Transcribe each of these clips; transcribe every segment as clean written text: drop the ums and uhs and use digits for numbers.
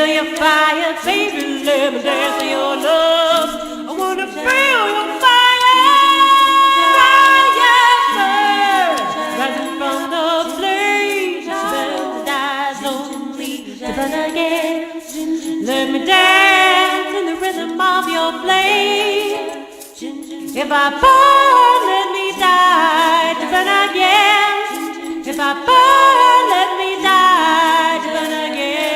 feel your fire, baby, let me dance to your love. I wanna feel your fire, rising from the flames. Paradise only to burn again. Let me dance in the rhythm of your flame. If I burn, let me die to burn again. If I burn, let me die to burn again.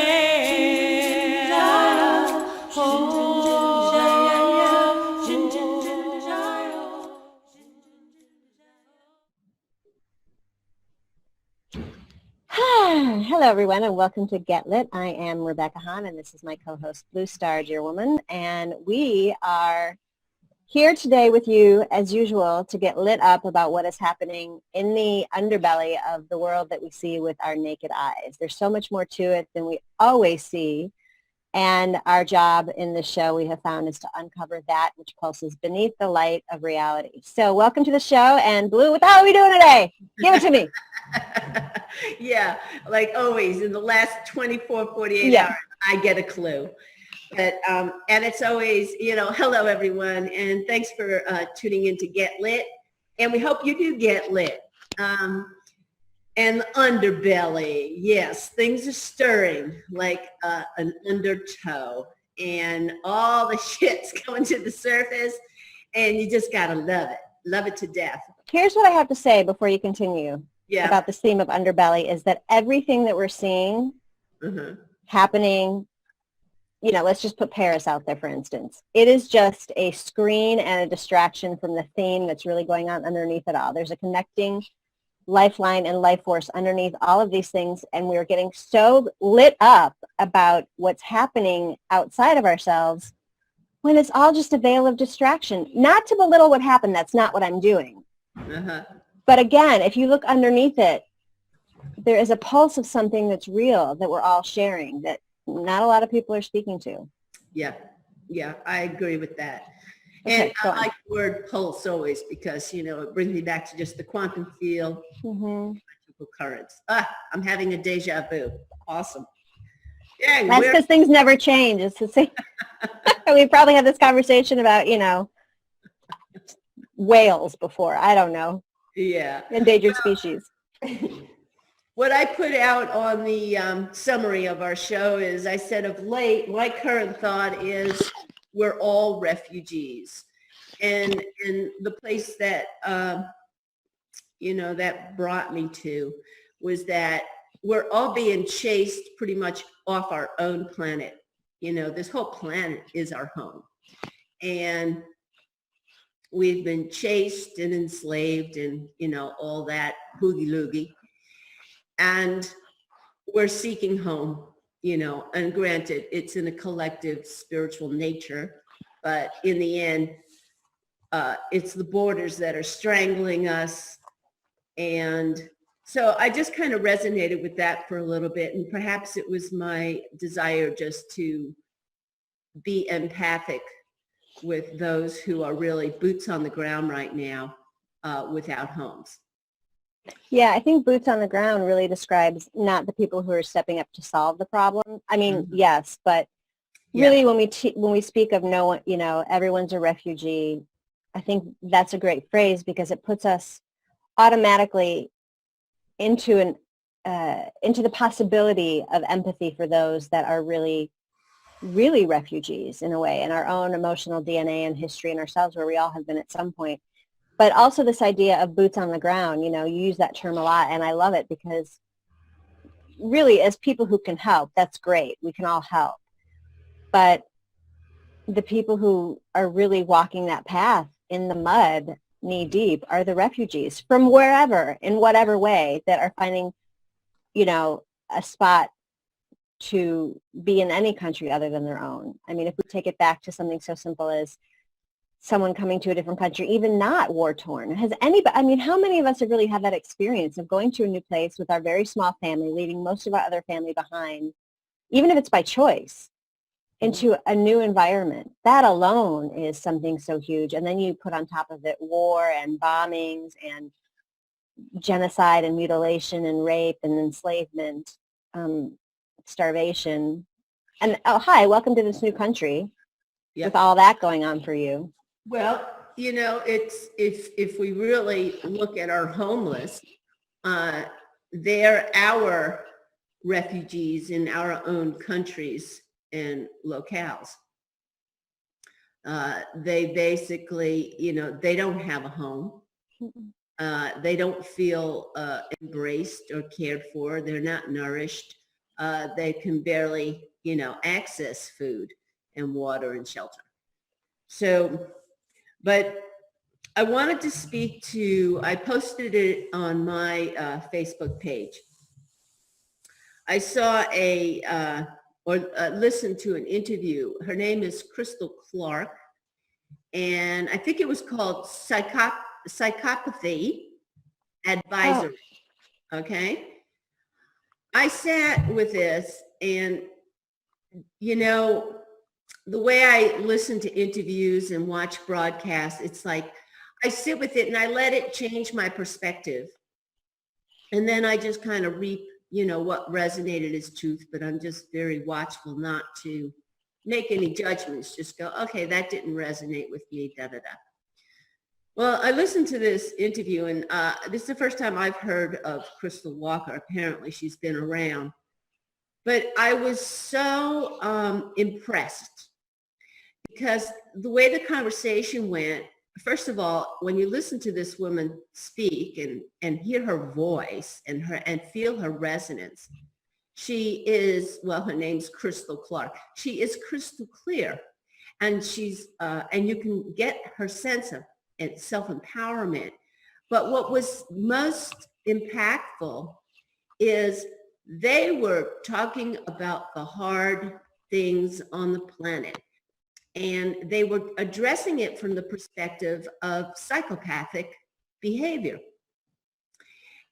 Hello, everyone, and welcome to Get Lit. I am Rebecca Hahn, and this is my co-host, Blue Star Deerwomon, and we are here today with you, as usual, to get lit up about what is happening in the underbelly of the world that we see with our naked eyes. There's so much more to it than we always see, and our job in this show, we have found, is to uncover that which pulses beneath the light of reality. So welcome to the show, and Blue, what the hell are we doing today? Give it to me. Yeah, like always, in the last 24, 48 hours, I get a clue. But, and it's always, hello, everyone, and thanks for tuning in to Get Lit. And we hope you do get lit. And the underbelly, yes, things are stirring like an undertow. And all the shit's coming to the surface, and you just got to love it to death. Here's what I have to say before you continue about this theme of underbelly is that everything that we're seeing happening, let's just put Paris out there, for instance. It is just a screen and a distraction from the theme that's really going on underneath it all. There's a connecting lifeline and life force underneath all of these things, and we're getting so lit up about what's happening outside of ourselves when it's all just a veil of distraction. Not to belittle what happened. That's not what I'm doing. But again, if you look underneath it, there is a pulse of something that's real that we're all sharing that not a lot of people are speaking to. Yeah, I agree with that. Okay, and I like the word pulse always because, it brings me back to just the quantum field, electrical currents. I'm having a deja vu. Awesome. Yeah, that's because things never change. It's the same. We probably had this conversation about, whales before. I don't know. Yeah. Endangered species. What I put out on the summary of our show is I said of late, my current thought is we're all refugees. And the place that, that brought me to was that we're all being chased pretty much off our own planet. This whole planet is our home. And we've been chased and enslaved and, all that hoogie-loogie. And we're seeking home, and granted, it's in a collective spiritual nature, but in the end, it's the borders that are strangling us. And so I just kind of resonated with that for a little bit. And perhaps it was my desire just to be empathic with those who are really boots on the ground right now without homes. Yeah, I think boots on the ground really describes not the people who are stepping up to solve the problem. I mean, yes, but really when we speak of no one, everyone's a refugee, I think that's a great phrase because it puts us automatically into the possibility of empathy for those that are really refugees in a way, in our own emotional DNA and history and ourselves, where we all have been at some point. But also this idea of boots on the ground, you use that term a lot, and I love it because really as people who can help, that's great. We can all help. But the people who are really walking that path in the mud, knee deep, are the refugees from wherever, in whatever way, that are finding, a spot to be in any country other than their own. I mean, if we take it back to something so simple as someone coming to a different country, even not war-torn. How many of us have really had that experience of going to a new place with our very small family, leaving most of our other family behind, even if it's by choice, into a new environment? That alone is something so huge. And then you put on top of it war and bombings and genocide and mutilation and rape and enslavement, starvation. And oh, hi, welcome to this new country with all that going on for you. Well, it's if we really look at our homeless, they're our refugees in our own countries and locales. They basically, they don't have a home. They don't feel embraced or cared for. They're not nourished. They can barely, access food and water and shelter. So, but I wanted to speak to, I posted it on my Facebook page. I saw listened to an interview. Her name is Crystal Clark, and I think it was called Psychopathy Advisory. Oh. Okay. I sat with this, and, the way I listen to interviews and watch broadcasts, it's like I sit with it and I let it change my perspective. And then I just kind of reap, what resonated as truth, but I'm just very watchful not to make any judgments. Just go, okay, that didn't resonate with me, da-da-da. Well, I listened to this interview, and this is the first time I've heard of Crystal Walker. Apparently she's been around. But I was so impressed because the way the conversation went, first of all, when you listen to this woman speak and hear her voice and feel her resonance, she is, well, her name's Crystal Clark. She is crystal clear, and and you can get her sense of self-empowerment. But what was most impactful is they were talking about the hard things on the planet. And they were addressing it from the perspective of psychopathic behavior.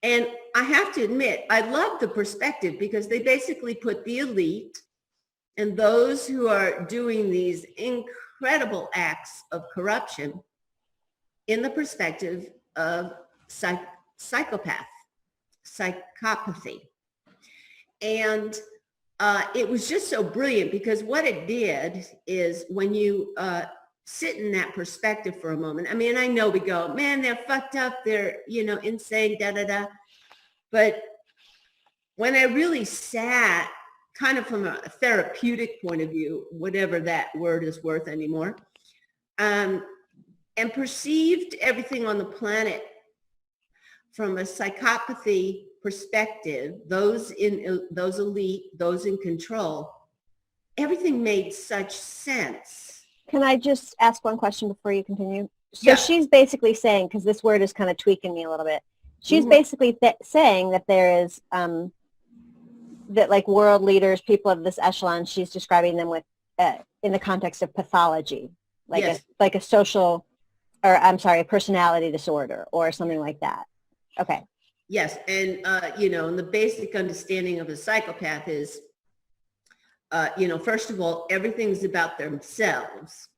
And I have to admit, I love the perspective because they basically put the elite and those who are doing these incredible acts of corruption in the perspective of psychopathy. And it was just so brilliant because what it did is when you sit in that perspective for a moment, I mean, I know we go, man, they're fucked up, they're, insane, da-da-da. But when I really sat kind of from a therapeutic point of view, whatever that word is worth anymore, and perceived everything on the planet from a psychopathy perspective, those elite, those in control, everything made such sense. Can I just ask one question before you continue? So Yeah. She's basically saying, because this word is kind of tweaking me a little bit, she's basically saying that there is, that like world leaders, people of this echelon, she's describing them with, in the context of pathology, like Yes. a social, or I'm sorry, a personality disorder or something like that. Okay. Yes, and and the basic understanding of a psychopath is, first of all, everything's about themselves,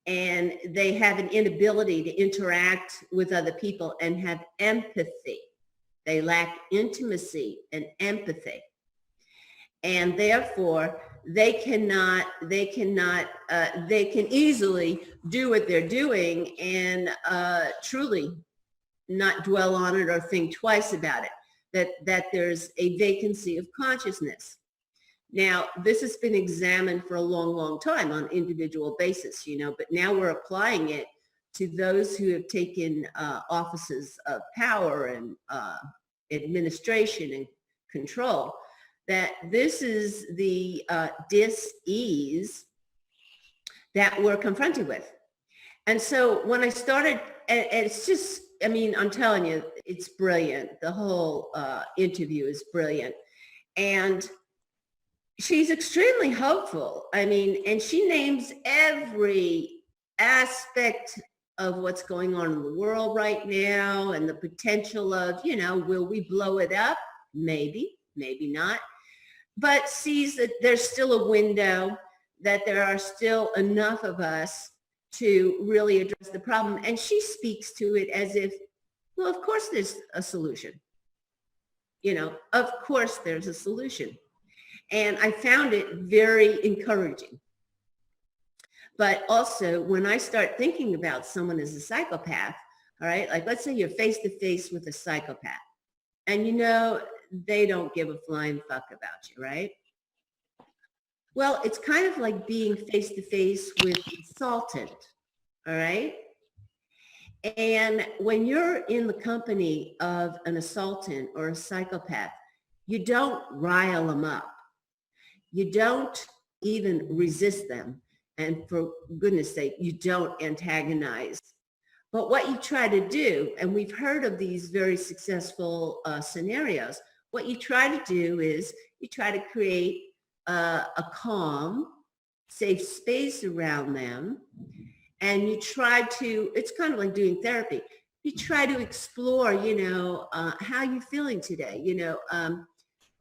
and they have an inability to interact with other people and have empathy. They lack intimacy and empathy, and therefore they can easily do what they're doing and truly not dwell on it or think twice about it, that there's a vacancy of consciousness. Now, this has been examined for a long, long time on individual basis, but now we're applying it to those who have taken offices of power and administration and control, that this is the dis-ease that we're confronted with. And so when I started, and it's just, I mean, I'm telling you, it's brilliant. The whole interview is brilliant. And she's extremely hopeful. I mean, and she names every aspect of what's going on in the world right now and the potential of, will we blow it up? Maybe, maybe not. But sees that there's still a window, that there are still enough of us to really address the problem. And she speaks to it as if, well, of course there's a solution. Of course there's a solution. And I found it very encouraging. But also, when I start thinking about someone as a psychopath, all right, like let's say you're face to face with a psychopath and you know they don't give a flying fuck about you, right? Well, it's kind of like being face to face with an assailant, all right? And when you're in the company of an assailant or a psychopath, you don't rile them up. You don't even resist them. And for goodness sake, you don't antagonize. But what you try to do, and we've heard of these very successful scenarios, what you try to do is you try to create a calm, safe space around them. And you try to, it's kind of like doing therapy. You try to explore, how are you feeling today?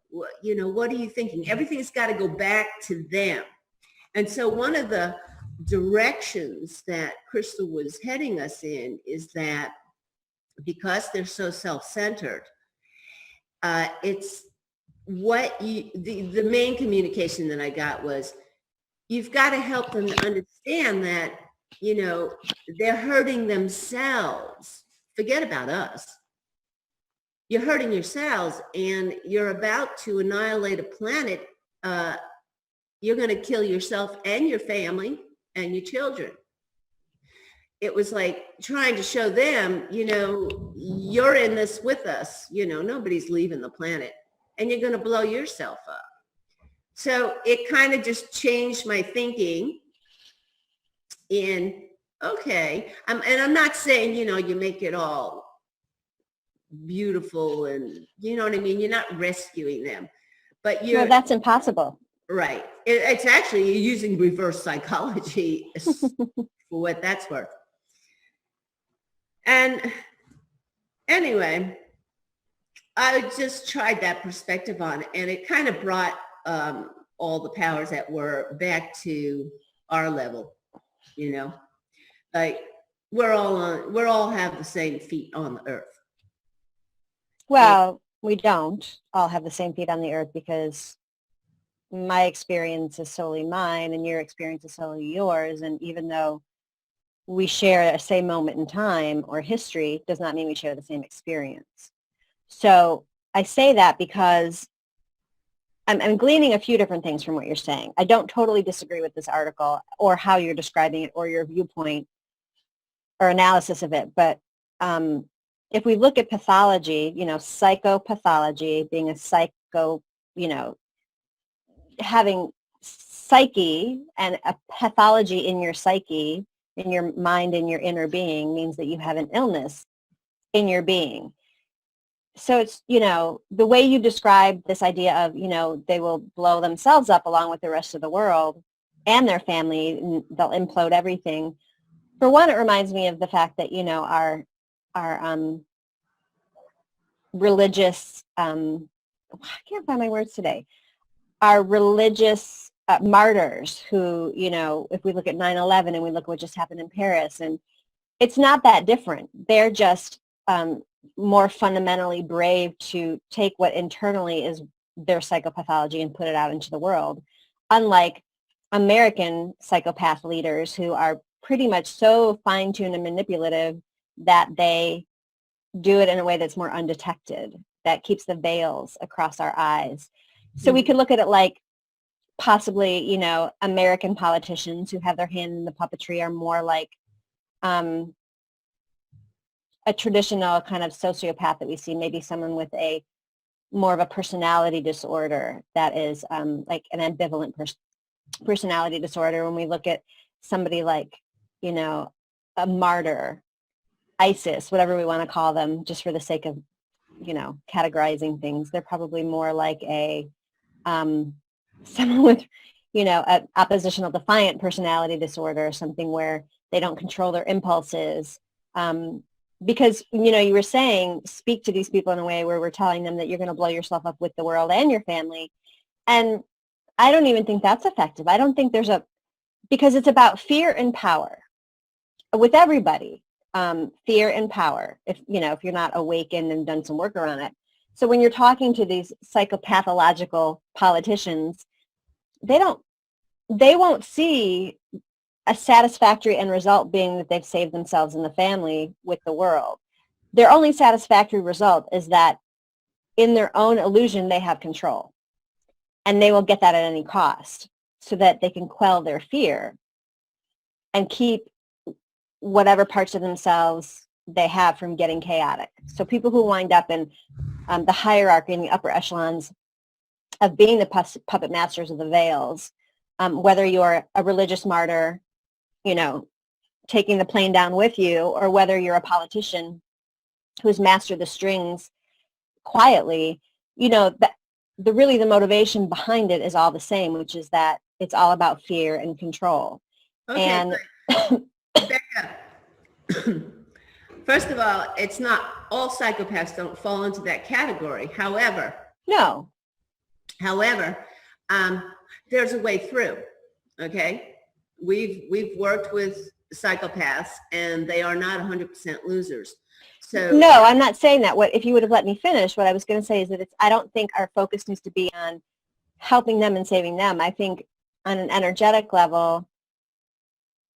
What are you thinking? Everything's got to go back to them. And so one of the directions that Crystal was heading us in is that because they're so self-centered, it's what the main communication that I got was, you've got to help them to understand that, they're hurting themselves. Forget about us. You're hurting yourselves and you're about to annihilate a planet. You're going to kill yourself and your family and your children. It was like trying to show them, you're in this with us. Nobody's leaving the planet and you're going to blow yourself up. So it kind of just changed my thinking in, okay. And I'm not saying, you make it all beautiful and you know what I mean? You're not rescuing them, but you're. No, that's impossible. Right. It's actually using reverse psychology for what that's worth. And anyway, I just tried that perspective on it, and it kind of brought all the powers that were back to our level, like we all have the same feet on the earth. Well, we don't all have the same feet on the earth because my experience is solely mine and your experience is solely yours. And even though we share a same moment in time or history, does not mean we share the same experience. So I say that because I'm gleaning a few different things from what you're saying. I don't totally disagree with this article or how you're describing it or your viewpoint or analysis of it. But if we look at pathology, psychopathology, being a psycho, having psyche and a pathology in your psyche, in your mind, in your inner being means that you have an illness in your being. So it's, the way you describe this idea of, they will blow themselves up along with the rest of the world and their family, and they'll implode everything. For one, it reminds me of the fact that, our religious, I can't find my words today, our religious martyrs who, if we look at 9/11 and we look at what just happened in Paris, and it's not that different. They're just more fundamentally brave to take what internally is their psychopathology and put it out into the world, unlike American psychopath leaders who are pretty much so fine-tuned and manipulative that they do it in a way that's more undetected, that keeps the veils across our eyes. So we could look at it like possibly, American politicians who have their hand in the puppetry are more like a traditional kind of sociopath that we see, maybe someone with a more of a personality disorder that is like an ambivalent personality disorder. When we look at somebody like, a martyr, ISIS, whatever we want to call them, just for the sake of, categorizing things, they're probably more like a someone with, an oppositional defiant personality disorder or something where they don't control their impulses. Because, you were saying, speak to these people in a way where we're telling them that you're going to blow yourself up with the world and your family. And I don't even think that's effective. I don't think because it's about fear and power with everybody, fear and power. If you're not awakened and done some work around it. So when you're talking to these psychopathological politicians, they won't see a satisfactory end result being that they've saved themselves and the family with the world. Their only satisfactory result is that in their own illusion, they have control. And they will get that at any cost so that they can quell their fear and keep whatever parts of themselves they have from getting chaotic. So people who wind up in the hierarchy in the upper echelons of being the puppet masters of the veils, whether you're a religious martyr, you know, taking the plane down with you, or whether you're a politician who's mastered the strings quietly, you know, the motivation behind it is all the same, which is that it's all about fear and control. Okay, And Becca, first of all, it's not all psychopaths don't fall into that category. However, no, there's a way through. Okay, we've worked with psychopaths, and they are not 100% losers. So no, I'm not saying that. What if you would have let me finish? What I was going to say is that I don't think our focus needs to be on helping them and saving them. I think on an energetic level,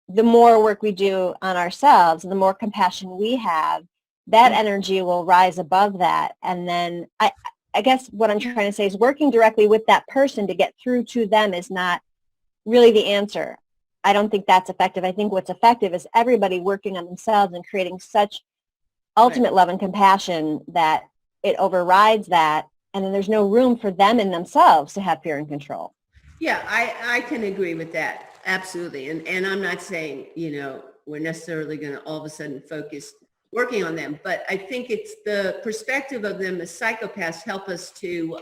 the more work we do on ourselves, the more compassion we have, that energy will rise above that. And then I guess what I'm trying to say is working directly with that person to get through to them is not really the answer. I don't think that's effective. I think what's effective is everybody working on themselves and creating such ultimate love and compassion that it overrides that, and then there's no room for them in themselves to have fear and control. Yeah, I can agree with that. Absolutely. And I'm not saying, you know, we're necessarily going to all of a sudden focus working on them, but I think it's the perspective of them as psychopaths help us to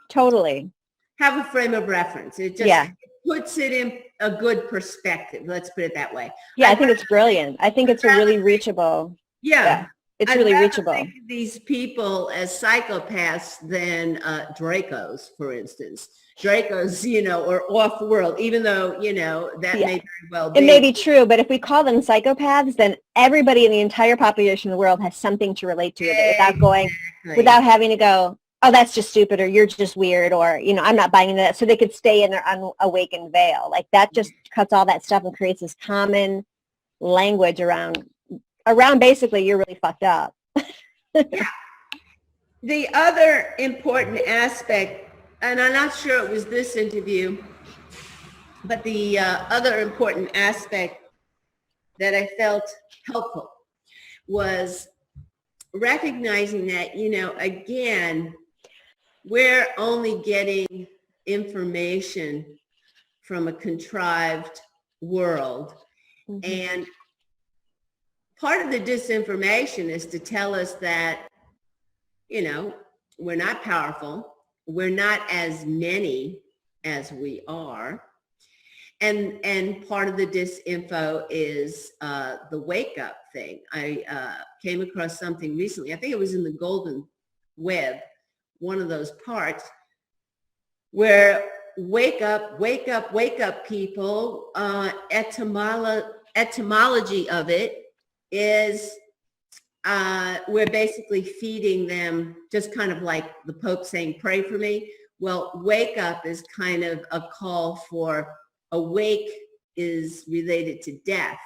Totally have a frame of reference. It just puts it in a good perspective. Let's put it that way. Yeah, I think it's brilliant. I think it's a really reachable. Yeah. It's really rather reachable. think of these people as psychopaths than Dracos, for instance. Dracos, you know, or off the world, even though, you know, that may very well be. It may be true, but if we call them psychopaths, then everybody in the entire population of the world has something to relate to with it without having to go, oh, that's just stupid, or you're just weird, or, you know, I'm not buying into that. So they could stay in their unawakened veil. Like that just cuts all that stuff and creates this common language around basically you're really fucked up. Yeah. The other important aspect, and I'm not sure it was this interview, but the other important aspect that I felt helpful was recognizing that, you know, again, we're only getting information from a contrived world. And part of the disinformation is to tell us that, you know, we're not powerful. We're not as many as we are. And part of the disinfo is the wake up thing. I came across something recently. I think it was in the Golden Web, one of those parts where wake up people, etymology of it is we're basically feeding them, just kind of like the Pope saying, pray for me. Well, wake up is kind of a call for, awake is related to death,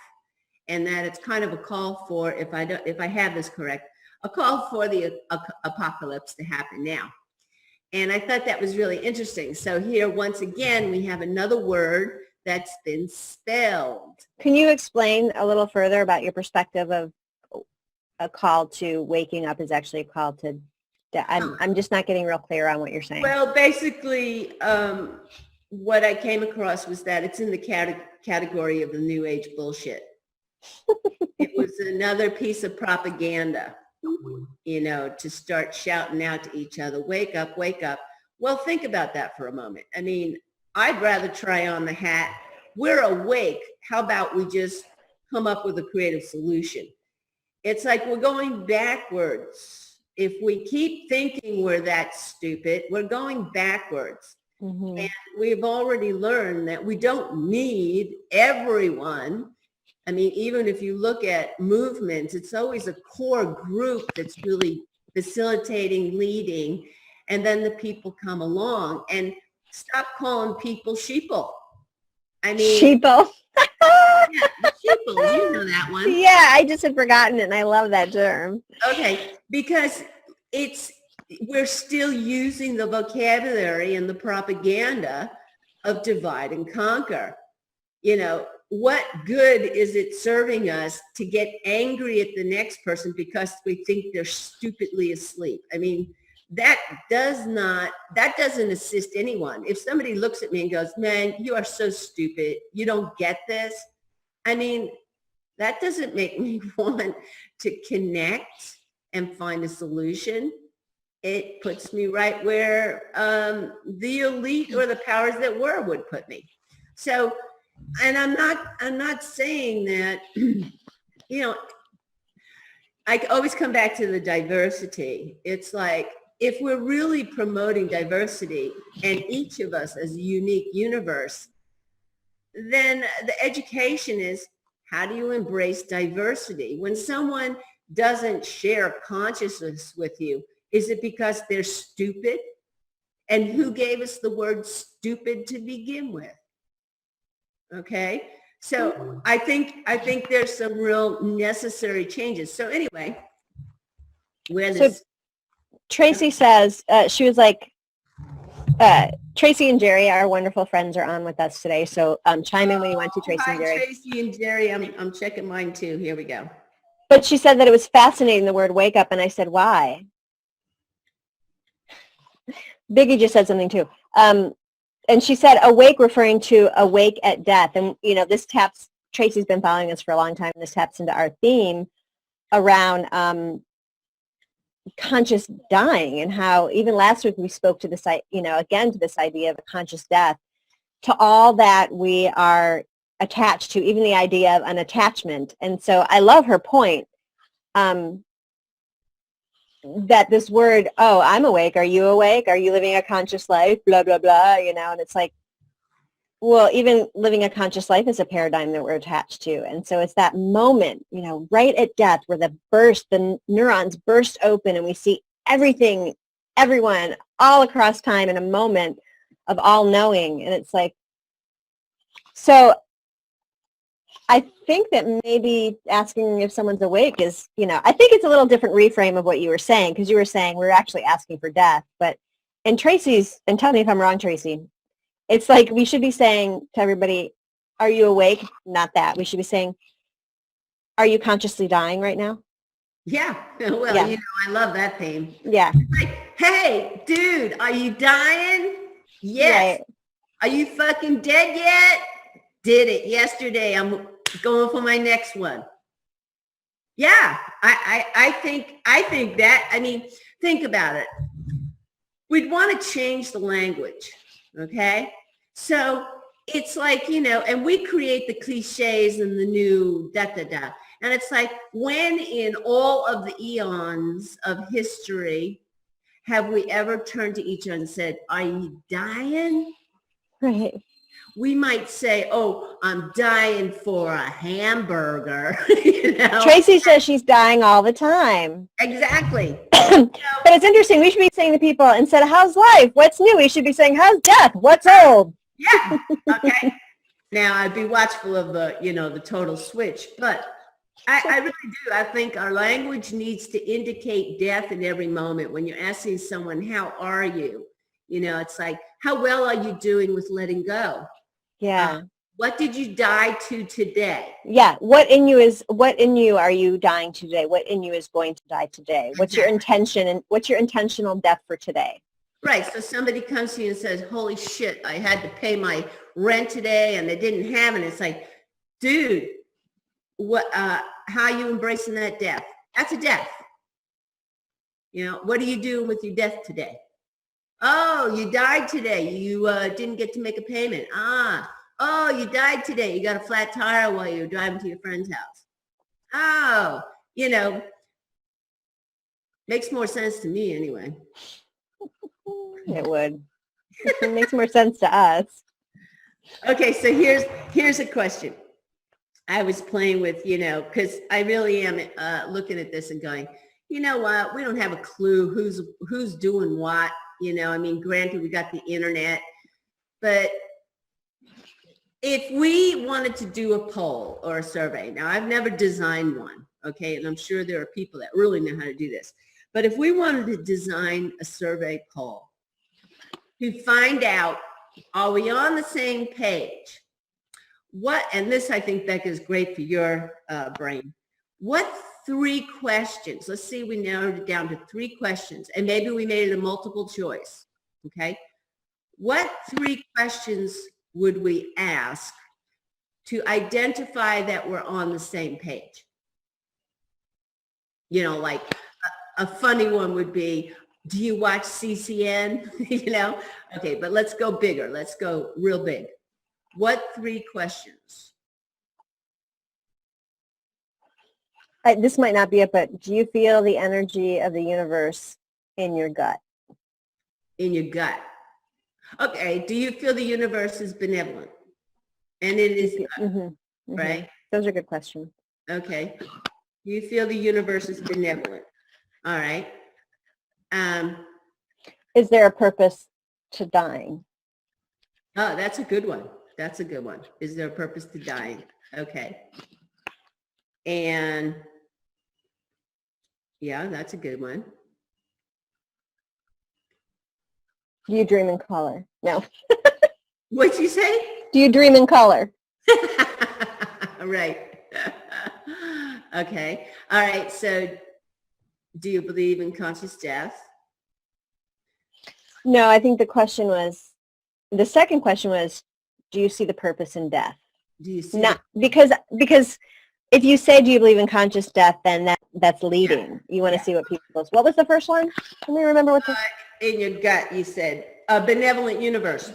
and that it's kind of a call for, if I have this correct, a call for the apocalypse to happen now. And I thought that was really interesting. So here, once again, we have another word that's been spelled. Can you explain a little further about your perspective of a call to waking up is actually a call to death? I'm just not getting real clear on what you're saying. Well, basically, what I came across was that it's in the category of the New Age bullshit. It was another piece of propaganda, you know, to start shouting out to each other, wake up, wake up. Well, think about that for a moment. I mean, I'd rather try on the hat, we're awake. How about we just come up with a creative solution? It's like we're going backwards. If we keep thinking we're that stupid, we're going backwards. And we've already learned that we don't need everyone. I mean, even if you look at movements, it's always a core group that's really facilitating, leading, and then the people come along. And stop calling people sheeple. I mean, Sheeple. yeah, sheeple, you know that one. Yeah, I just had forgotten it, and I love that term. Okay, because we're still using the vocabulary and the propaganda of divide and conquer. You know, what good is it serving us to get angry at the next person because we think they're stupidly asleep? I mean, that doesn't assist anyone. If somebody looks at me and goes, man, you are so stupid, you don't get this. I mean, that doesn't make me want to connect and find a solution. It puts me right where the elite or the powers that were would put me. So, and I'm not saying that, you know, I always come back to the diversity. It's like, if we're really promoting diversity and each of us as a unique universe, then the education is, how do you embrace diversity? When someone doesn't share consciousness with you, is it because they're stupid? And who gave us the word stupid to begin with? Okay, so I think there's some real necessary changes. So anyway, Tracy says, she was like, Tracy and Jerry, our wonderful friends, are on with us today. So chime in when you want to, Tracy and Jerry. Tracy and Jerry, I'm checking mine too. Here we go. But she said that it was fascinating, the word wake up. And I said, why? Biggie just said something too. And she said awake, referring to awake at death. And, you know, this taps, Tracy's been following us for a long time. This taps into our theme around conscious dying, and how even last week we spoke to this, you know, again, to this idea of a conscious death, to all that we are attached to, even the idea of an attachment. And so I love her point, that this word, oh, I'm awake, are you awake? Are you living a conscious life? Blah, blah, blah, you know, and it's like, well, even living a conscious life is a paradigm that we're attached to. And so it's that moment, you know, right at death where the neurons burst open and we see everything, everyone, all across time in a moment of all knowing. And it's like, so I think that maybe asking if someone's awake is, you know, I think it's a little different reframe of what you were saying, because you were saying we're actually asking for death. But in Tracy's, and tell me if I'm wrong, Tracy, it's like we should be saying to everybody, are you awake? Not that. We should be saying, are you consciously dying right now? Yeah. Well, yeah. You know, I love that theme. Yeah. Like, hey, dude, are you dying? Yes. Right. Are you fucking dead yet? Did it yesterday. I'm going for my next one. Yeah. I think that, I mean, think about it. We'd want to change the language. Okay. So it's like, you know, and we create the cliches and the new da-da-da. And it's like, when in all of the eons of history have we ever turned to each other and said, are you dying? Right. We might say, oh, I'm dying for a hamburger. You know? Tracy says she's dying all the time. Exactly. But it's interesting. We should be saying to people, instead of how's life? What's new? We should be saying, how's death? What's old? Yeah. Okay. Now, I'd be watchful of the, you know, the total switch. But I really do. I think our language needs to indicate death in every moment. When you're asking someone, how are you? You know, it's like, how well are you doing with letting go? Yeah. What did you die to today? Yeah. What in you are you dying to today? What in you is going to die today? What's your intention, and what's your intentional death for today? Right. So somebody comes to you and says, holy shit, I had to pay my rent today and they didn't have it. It's like, dude, what, how are you embracing that death? That's a death. You know, what are you doing with your death today? Oh, you died today. You didn't get to make a payment. Oh, you died today. You got a flat tire while you were driving to your friend's house. Oh, you know, makes more sense to me anyway. It would. It makes more sense to us. Okay, so here's a question. I was playing with, you know, because I really am looking at this and going, you know what, we don't have a clue who's doing what, you know. I mean, granted, we got the internet, but if we wanted to do a poll or a survey, now I've never designed one, okay, and I'm sure there are people that really know how to do this, but if we wanted to design a survey poll to find out, are we on the same page? What, and this I think, Becca, is great for your brain. What 3 questions, let's see, we narrowed it down to 3 questions, and maybe we made it a multiple choice, okay? What 3 questions would we ask to identify that we're on the same page? You know, like a funny one would be, do you watch CCN? You know, okay, but let's go bigger. Let's go real big. What 3 questions? This might not be it, but do you feel the energy of the universe in your gut? In your gut. Okay, do you feel the universe is benevolent? And it is, right? Those are good questions. Okay. Do you feel the universe is benevolent? All right. Is there a purpose to dying? Oh, that's a good one. That's a good one. Is there a purpose to dying? Okay. And yeah, that's a good one. Do you dream in color? No. What'd you say? Do you dream in color? Right. Okay. All right. So do you believe in conscious death? No, I think the second question was, do you see the purpose in death? Do you see? Not because if you say, do you believe in conscious death, then that's leading. You want to see what people's, what was the first one? Let me remember what the... In your gut, you said a benevolent universe.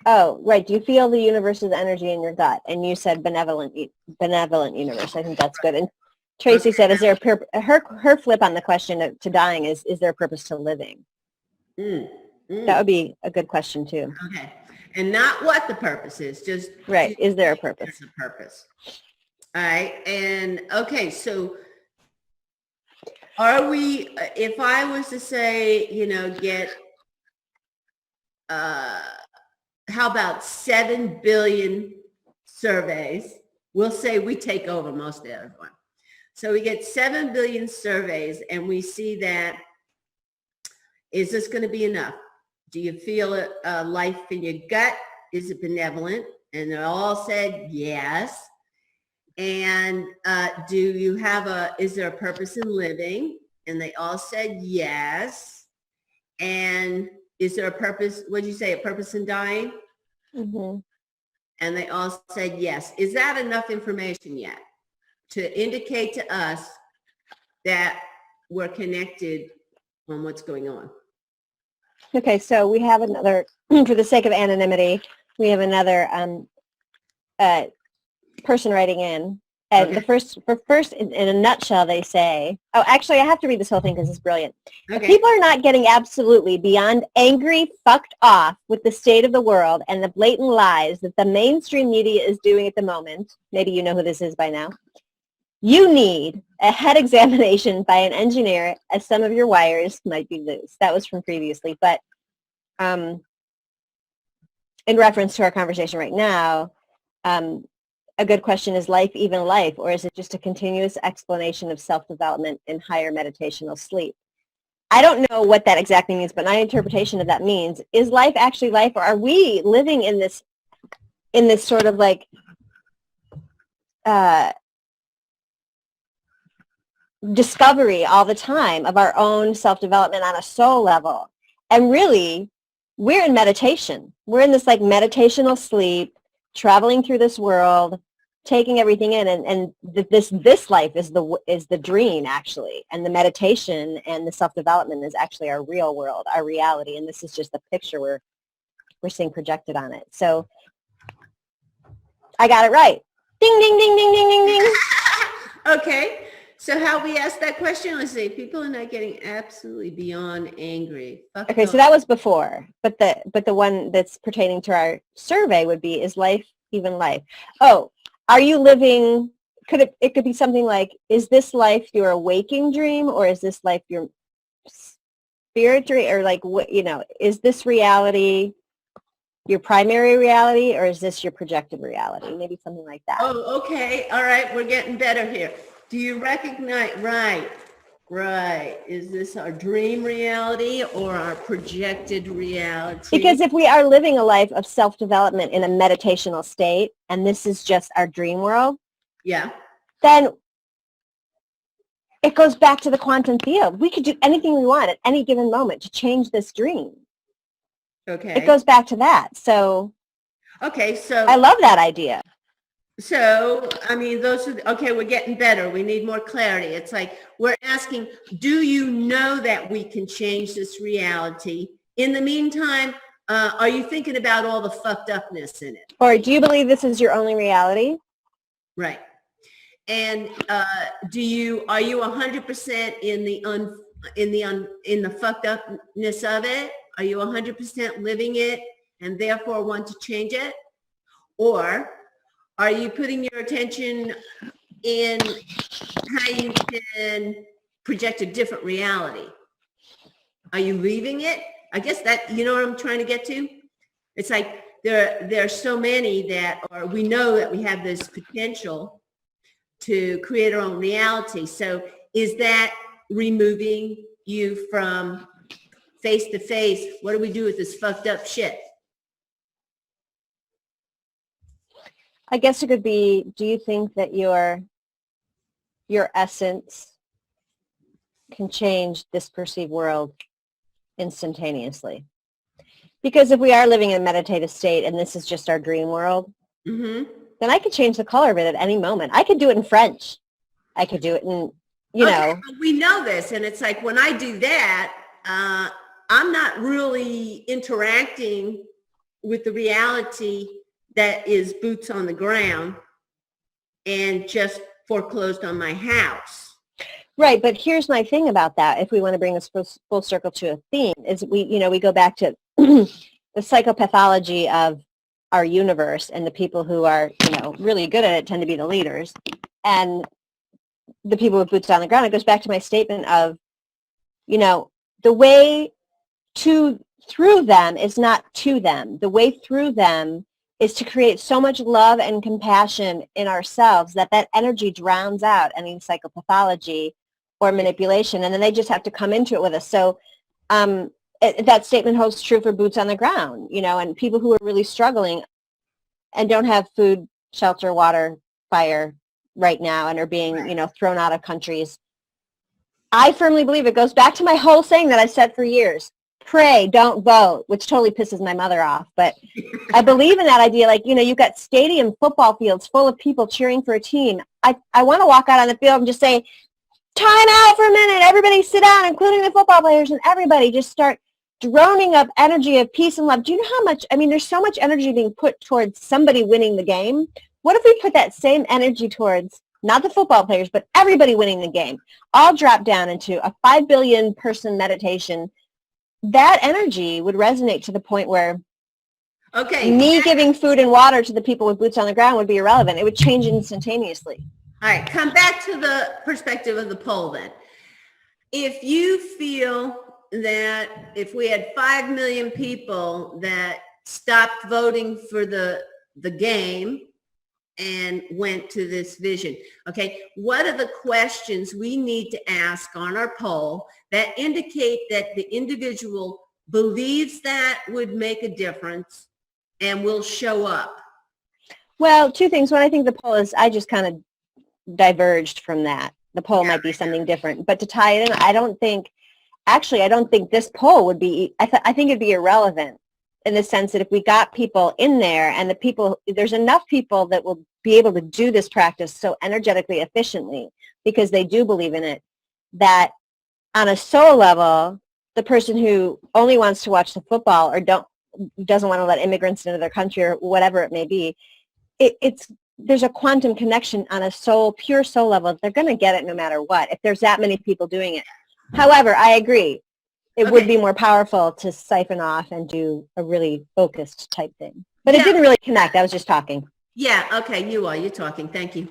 Oh, right. Do you feel the universe's energy in your gut? And you said benevolent universe. I think that's good. And Tracy said, is there her flip on the question to dying is there a purpose to living? That would be a good question too. Okay. And not what the purpose is, just right. Is there a purpose? There's a purpose. All right. And okay, so are we, if I was to say, you know, get how about 7 billion surveys? We'll say we take over most of everyone. So we get 7 billion surveys and we see that, is this going to be enough? Do you feel a life in your gut? Is it benevolent? And they all said yes. And do you have is there a purpose in living? And they all said yes. And is there a purpose, what did you say, a purpose in dying? And they all said yes. Is that enough information yet to indicate to us that we're connected on what's going on? Okay, so we have another, for the sake of anonymity, we have another person writing in. And the first, in a nutshell, they say, oh, actually, I have to read this whole thing because it's brilliant. Okay. People are not getting absolutely beyond angry, fucked off with the state of the world and the blatant lies that the mainstream media is doing at the moment. Maybe you know who this is by now. You need a head examination by an engineer, as some of your wires might be loose. That was from previously, but in reference to our conversation right now, a good question is life even life, or is it just a continuous explanation of self-development in higher meditational sleep? I don't know what that exactly means, but my interpretation of that means, is life actually life, or are we living in this sort of like discovery all the time of our own self-development on a soul level? And really, we're in meditation. We're in this like meditational sleep, traveling through this world, taking everything in, and this life is the dream actually, and the meditation and the self-development is actually our real world, our reality, and this is just the picture we're seeing projected on it. So I got it right. Ding, ding, ding, ding, ding, ding, ding. Okay. So how we ask that question? Let's see. People are not getting absolutely beyond angry. Okay, so that was before, but the one that's pertaining to our survey would be, is life even life? Oh, are you living it could be something like, is this life your waking dream, or is this life your spirit dream, or like, what, is this reality your primary reality, or is this your projected reality? Maybe something like that. Oh, okay. All right. We're getting better here. Do you recognize, right. Is this our dream reality or our projected reality? Because if we are living a life of self-development in a meditational state, and this is just our dream world, yeah, then it goes back to the quantum field. We could do anything we want at any given moment to change this dream. okay. It goes back to that. So okay, so I love that idea. So, I mean, okay, we're getting better. We need more clarity. It's like we're asking, do you know that we can change this reality? In the meantime, are you thinking about all the fucked upness in it? Or do you believe this is your only reality? Right. And are you 100% in the fucked upness of it? Are you 100% living it and therefore want to change it? Or are you putting your attention in how you can project a different reality? Are you leaving it? I guess that, you know what I'm trying to get to? It's like there are so many that we know that we have this potential to create our own reality. So is that removing you from face to face? What do we do with this fucked up shit? I guess it could be, do you think that your essence can change this perceived world instantaneously? Because if we are living in a meditative state and this is just our dream world, then I could change the color of it at any moment. I could do it in French. I could do it in, But we know this, and it's like when I do that, I'm not really interacting with the reality that is boots on the ground and just foreclosed on my house. Right, but here's my thing about that. If we want to bring this full circle to a theme, is we go back to the psychopathology of our universe, and the people who are really good at it tend to be the leaders, and the people with boots on the ground. It goes back to my statement of, the way through them is not to them. The way through them is to create so much love and compassion in ourselves that energy drowns out any psychopathology or manipulation, and then they just have to come into it with us. So that statement holds true for boots on the ground, and people who are really struggling and don't have food, shelter, water, fire right now, and are being, thrown out of countries. I firmly believe it goes back to my whole saying that I said for years: pray, don't vote, which totally pisses my mother off. But I believe in that idea. Like, you've got stadium football fields full of people cheering for a team. I want to walk out on the field and just say, time out for a minute, everybody sit down, including the football players, and everybody just start droning up energy of peace and love. Do you know how much, there's so much energy being put towards somebody winning the game. What if we put that same energy towards not the football players, but everybody winning the game? All drop down into a 5 billion person meditation. That energy would resonate to the point where me giving food and water to the people with boots on the ground would be irrelevant. It would change instantaneously. All right, come back to the perspective of the poll then. If you feel that if we had 5 million people that stopped voting for the game and went to this vision, okay, what are the questions we need to ask on our poll that indicate that the individual believes that would make a difference and will show up? Well, two things. One, I think the poll is, I just kind of diverged from that. The poll might be something different. But to tie it in, I don't think this poll would be, I think it'd be irrelevant in the sense that if we got people in there and there's enough people that will be able to do this practice so energetically efficiently because they do believe in it, that on a soul level, the person who only wants to watch the football or doesn't want to let immigrants into their country or whatever it may be, there's a quantum connection on a pure soul level. They're going to get it no matter what, if there's that many people doing it. However, I agree. It would be more powerful to siphon off and do a really focused type thing. But it didn't really connect. I was just talking. Yeah, okay, you're talking. Thank you.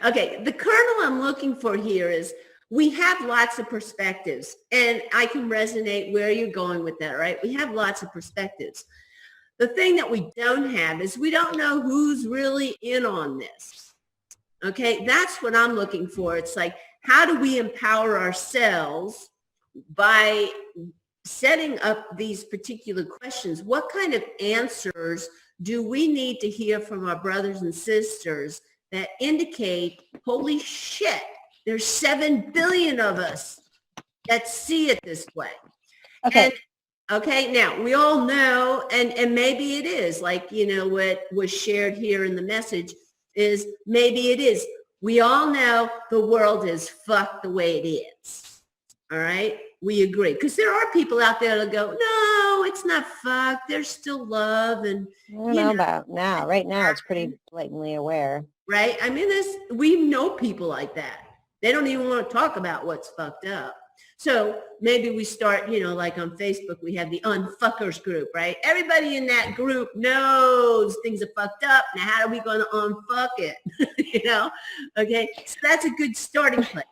Okay, the kernel I'm looking for here is we have lots of perspectives, and I can resonate where you're going with that, right? We have lots of perspectives. The thing that we don't have is we don't know who's really in on this. Okay, that's what I'm looking for. It's like, how do we empower ourselves by setting up these particular questions? What kind of answers do we need to hear from our brothers and sisters that indicate, holy shit, there's 7 billion of us that see it this way? Okay. And okay, now we all know, and maybe it is like, what was shared here in the message is maybe it is. We all know the world is fucked the way it is. All right. We agree. Because there are people out there that go, no, it's not fucked. There's still love. And I don't know about now. Right now, it's pretty blatantly aware. right. I mean, we know people like that. They don't even want to talk about what's fucked up. So maybe we start, like on Facebook, we have the unfuckers group, right? Everybody in that group knows things are fucked up. Now, how are we going to unfuck it? Okay. So that's a good starting place.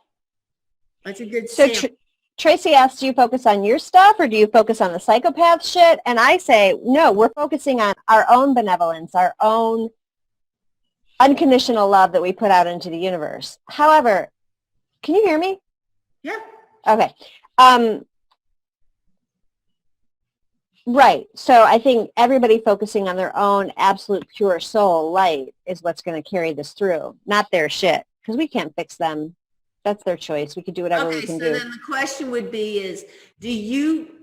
That's a good So sample. Tracy asks, do you focus on your stuff or do you focus on the psychopath shit? And I say, no, we're focusing on our own benevolence, our own unconditional love that we put out into the universe. However, can you hear me? Yeah. Okay. Right. So I think everybody focusing on their own absolute pure soul light is what's going to carry this through, not their shit, because we can't fix them. That's their choice. We could do whatever we can do. Okay, so then the question would be is, do you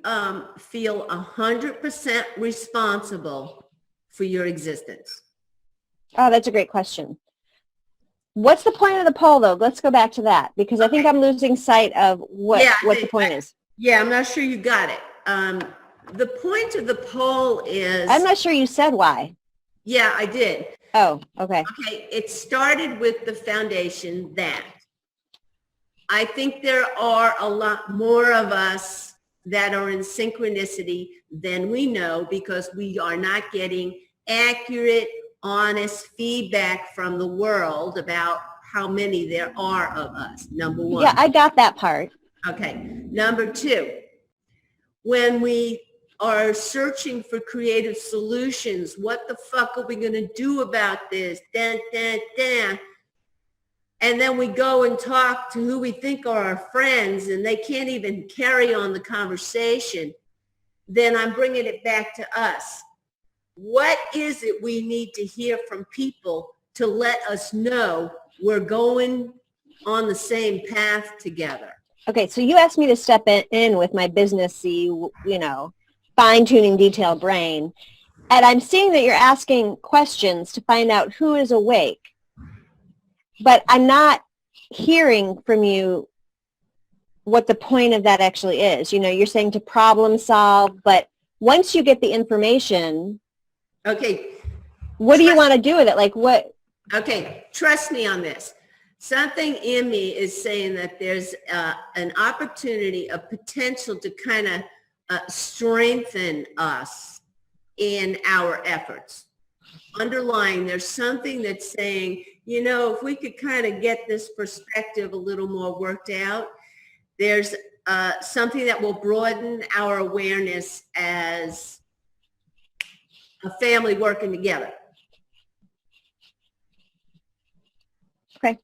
feel 100% responsible for your existence? Oh, that's a great question. What's the point of the poll, though? Let's go back to that, because I think I'm losing sight of what the point is. Yeah, I'm not sure you got it. The point of the poll is... I'm not sure you said why. Yeah, I did. Oh, okay. Okay, it started with the foundation that I think there are a lot more of us that are in synchronicity than we know because we are not getting accurate, honest feedback from the world about how many there are of us, number one. Yeah, I got that part. Okay. Number two, when we are searching for creative solutions, what the fuck are we going to do about this? Dun, dun, dun. And then we go and talk to who we think are our friends and they can't even carry on the conversation. Then I'm bringing it back to us. What is it we need to hear from people to let us know we're going on the same path together? Okay, so you asked me to step in with my businessy, fine-tuning detail brain. And I'm seeing that you're asking questions to find out who is awake. But I'm not hearing from you what the point of that actually is. You're saying to problem solve, but once you get the information, okay, what do you want to do with it? Like what? Okay, trust me on this. Something in me is saying that there's an opportunity, a potential to kind of strengthen us in our efforts. Underlying, there's something that's saying, if we could kind of get this perspective a little more worked out, there's something that will broaden our awareness as a family working together. Okay.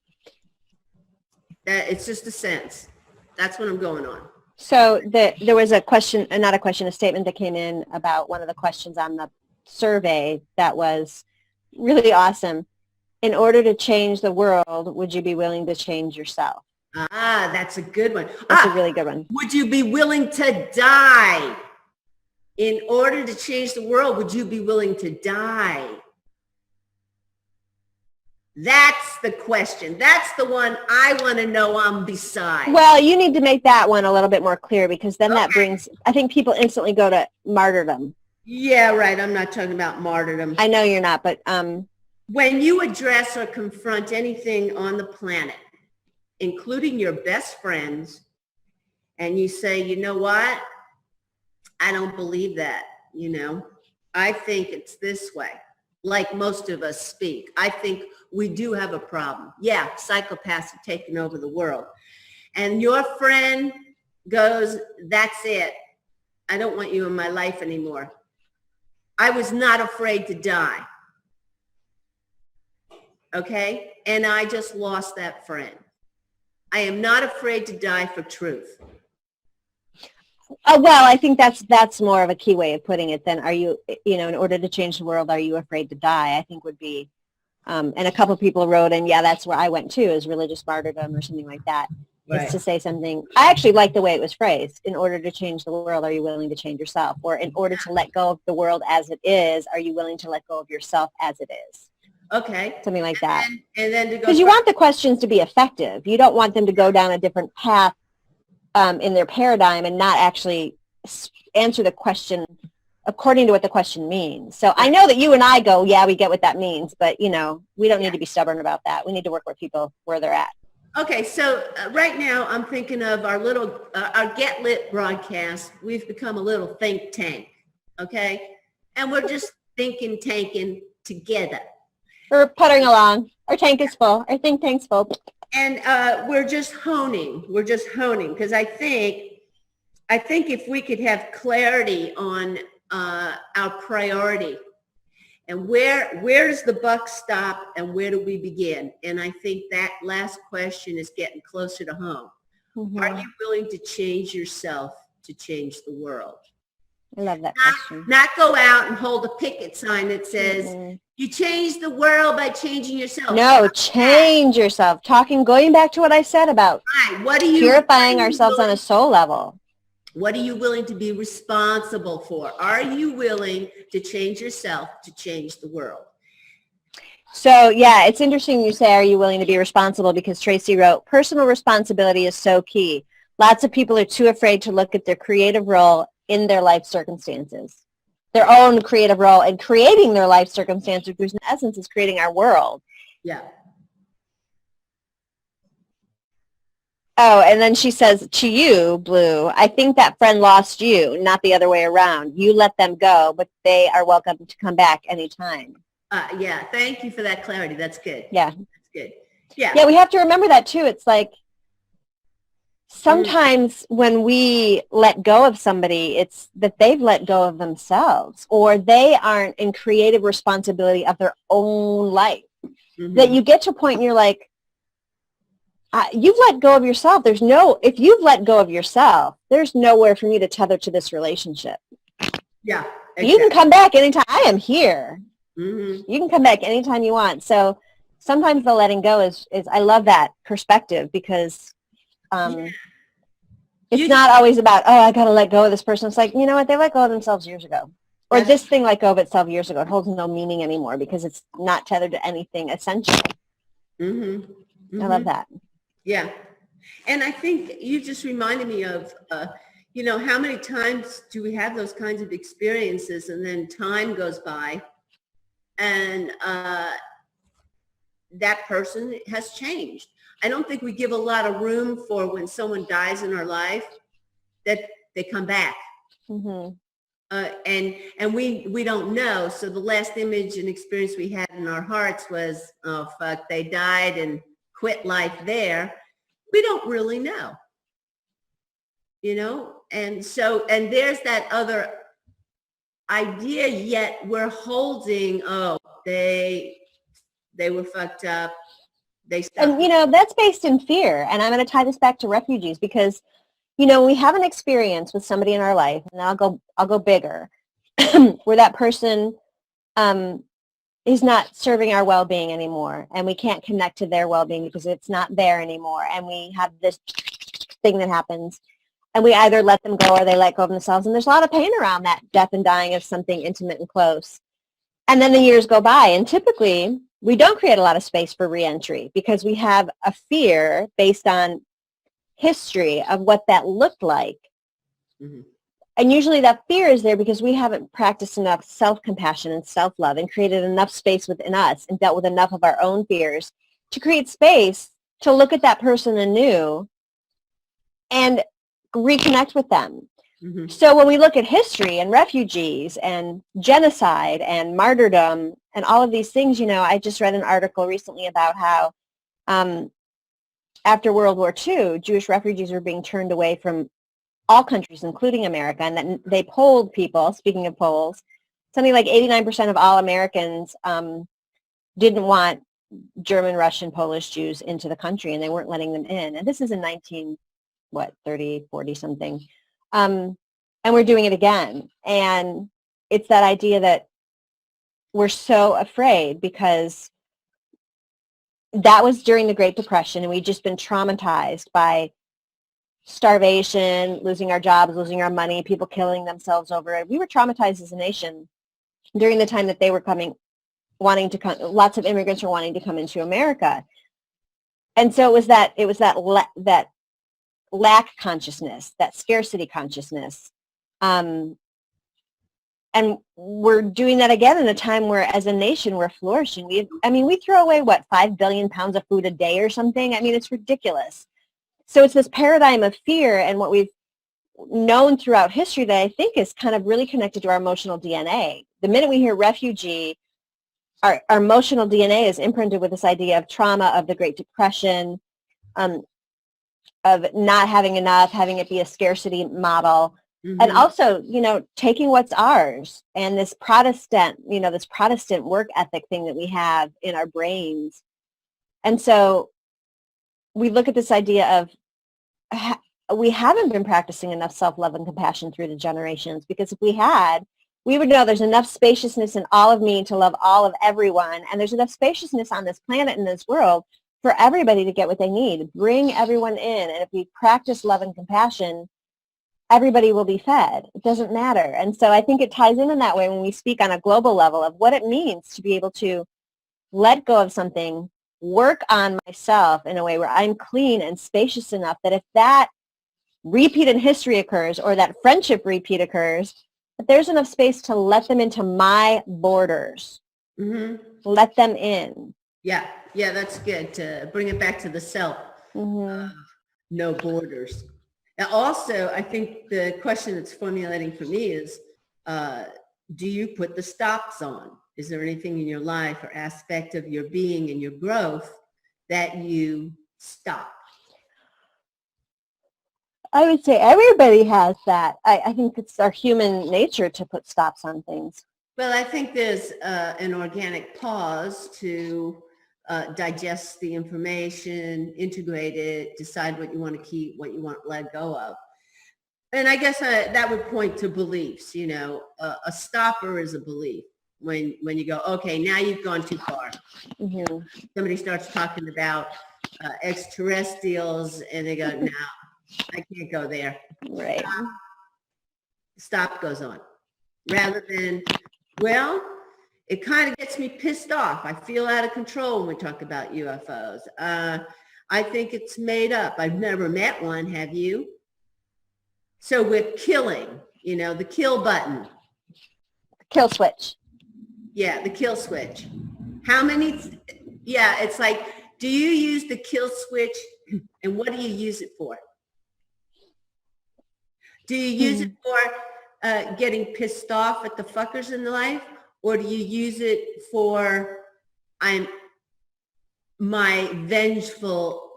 It's just a sense. That's what I'm going on. So there was a question, not a question, a statement that came in about one of the questions on the survey that was really awesome. In order to change the world, would you be willing to change yourself? Ah, that's a good one. That's a really good one. Would you be willing to die? In order to change the world, would you be willing to die? That's the question. That's the one I want to know I'm beside. Well, you need to make that one a little bit more clear because then that brings, I think people instantly go to martyrdom. Yeah, right. I'm not talking about martyrdom. I know you're not, but when you address or confront anything on the planet, including your best friends, and you say, you know what? I don't believe that, I think it's this way. like most of us speak. I think we do have a problem. Yeah, psychopaths have taken over the world. And your friend goes, that's it. I don't want you in my life anymore. I was not afraid to die. Okay? And I just lost that friend. I am not afraid to die for truth. Well, I think that's more of a key way of putting it than are you, in order to change the world, are you afraid to die? I think would be, and a couple of people wrote, and yeah, that's where I went too, is religious martyrdom or something like that. Right. It's to say something. I actually like the way it was phrased. In order to change the world, are you willing to change yourself? Or in order to let go of the world as it is, are you willing to let go of yourself as it is? Okay. Something like that. And then to go. Because you want the questions to be effective. You don't want them to go down a different path in their paradigm and not actually answer the question according to what the question means. So I know that you and I go, yeah, we get what that means, but we don't need to be stubborn about that. We need to work with people where they're at. Okay, so right now I'm thinking of our little, our Get Lit broadcast. We've become a little think tank, okay? And we're just thinking, tanking together. We're puttering along. Our tank is full. Our think tank's full. And we're just honing. We're just honing because I think if we could have clarity on our priority and where does the buck stop and where do we begin? And I think that last question is getting closer to home. Mm-hmm. Are you willing to change yourself to change the world? I love that question. Not go out and hold a picket sign that says, you change the world by changing yourself. No, change yourself. Going back to what I said about purifying ourselves on a soul level. What are you willing to be responsible for? Are you willing to change yourself to change the world? So, yeah, it's interesting you say, are you willing to be responsible? Because Tracy wrote, personal responsibility is so key. Lots of people are too afraid to look at their creative role in their life circumstances, their own creative role in creating their life circumstances, which in essence is creating our world. Yeah. Oh, and then she says, to you, Blue, I think that friend lost you, not the other way around. You let them go, but they are welcome to come back anytime. Yeah, thank you for that clarity. That's good. Yeah. That's good. Yeah. Yeah, we have to remember that too. It's like sometimes when we let go of somebody, it's that they've let go of themselves or they aren't in creative responsibility of their own life. Mm-hmm. That you get to a point and you're like, you've let go of yourself. If you've let go of yourself, there's nowhere for you to tether to this relationship. Yeah. Exactly. You can come back anytime. I am here. Mm-hmm. You can come back anytime you want. So sometimes the letting go is I love that perspective because it's not always about, I got to let go of this person. It's like, you know what? They let go of themselves years ago. Or this thing let go of itself years ago. It holds no meaning anymore because it's not tethered to anything essential. Mm-hmm. Mm-hmm. I love that. Yeah. And I think you just reminded me of, how many times do we have those kinds of experiences and then time goes by and that person has changed. I don't think we give a lot of room for when someone dies in our life that they come back. Mm-hmm. And we don't know. So the last image and experience we had in our hearts was, oh, fuck, they died and quit life there. We don't really know, and there's that other idea, yet we're holding, they were fucked up. They stopped. And, that's based in fear. And I'm going to tie this back to refugees because, we have an experience with somebody in our life, and I'll go bigger, where that person is not serving our well-being anymore, and we can't connect to their well-being because it's not there anymore, and we have this thing that happens, and we either let them go or they let go of themselves, and there's a lot of pain around that death and dying of something intimate and close. And then the years go by, and typically we don't create a lot of space for reentry because we have a fear based on history of what that looked like. Mm-hmm. And usually that fear is there because we haven't practiced enough self-compassion and self-love and created enough space within us and dealt with enough of our own fears to create space to look at that person anew and reconnect with them. Mm-hmm. So when we look at history and refugees and genocide and martyrdom and all of these things. I just read an article recently about how after World War II, Jewish refugees were being turned away from all countries, including America, and that they polled people, speaking of polls, something like 89% of all Americans didn't want German, Russian, Polish Jews into the country, and they weren't letting them in. And this is in 30, 40 something. And we're doing it again. And it's that idea that we're so afraid because that was during the Great Depression, and we'd just been traumatized by starvation, losing our jobs, losing our money, people killing themselves over it. We were traumatized as a nation during the time that they were wanting to come. Lots of immigrants were wanting to come into America, and so it was that lack consciousness, that scarcity consciousness, and we're doing that again in a time where, as a nation, we're flourishing. We throw away 5 billion pounds of food a day or something. It's ridiculous. So it's this paradigm of fear, and what we've known throughout history that I think is kind of really connected to our emotional DNA. The minute we hear refugee, our emotional DNA is imprinted with this idea of trauma, of the Great Depression, of not having enough, having it be a scarcity model, and also, taking what's ours, and this Protestant work ethic thing that we have in our brains. And so we look at this idea of we haven't been practicing enough self-love and compassion through the generations, because if we had, we would know there's enough spaciousness in all of me to love all of everyone, and there's enough spaciousness on this planet and this world for everybody to get what they need. Bring everyone in, and if we practice love and compassion, everybody will be fed. It doesn't matter. And so I think it ties in that way when we speak on a global level of what it means to be able to let go of something, work on myself in a way where I'm clean and spacious enough that if that repeat in history occurs, or that friendship repeat occurs, that there's enough space to let them into my borders. Let them in. Yeah, that's good, to bring it back to the self. No borders. Now, also, I think the question that's formulating for me is, do you put the stops on? Is there anything in your life or aspect of your being and your growth that you stop? I would say everybody has that. I think it's our human nature to put stops on things. Well, I think there's an organic pause to digest the information, integrate it, decide what you want to keep, what you want to let go of. And I guess that would point to beliefs. A stopper is a belief. When you go, okay, now you've gone too far. Somebody starts talking about extraterrestrials, and they go, no, I can't go there. Right. Stop goes on. Rather than, well, it kind of gets me pissed off. I feel out of control when we talk about UFOs. I think it's made up. I've never met one. Have you? So with killing, the kill button. Kill switch. Yeah, the kill switch. How many? Yeah, it's like, do you use the kill switch, and what do you use it for? Do you use it for getting pissed off at the fuckers in life, or do you use it for my vengeful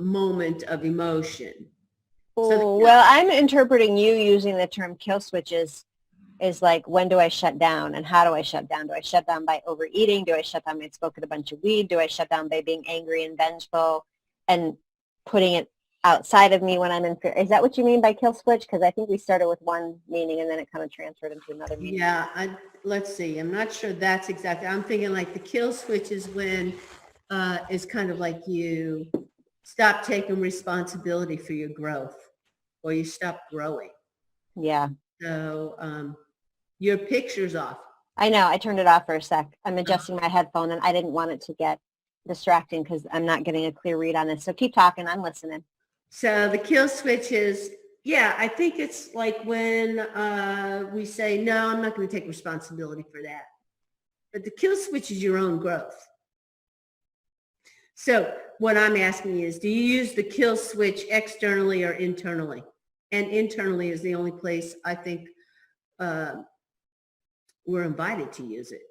moment of emotion? Well, I'm interpreting you using the term kill switches is like, when do I shut down, and how do I shut down? Do I shut down by overeating? Do I shut down by smoking a bunch of weed? Do I shut down by being angry and vengeful and putting it outside of me when I'm in fear? Is that what you mean by kill switch? Because I think we started with one meaning and then it kind of transferred into another meaning. Yeah, let's see. I'm not sure that's exactly. I'm thinking like the kill switch is when it's kind of like you stop taking responsibility for your growth, or you stop growing. Yeah. So your picture's off. I know. I turned it off for a sec. I'm adjusting my headphone, and I didn't want it to get distracting because I'm not getting a clear read on this. So keep talking. I'm listening. So the kill switch is, yeah, I think it's like when we say, no, I'm not going to take responsibility for that. But the kill switch is your own growth. So what I'm asking is, do you use the kill switch externally or internally? And internally is the only place I think we're invited to use it.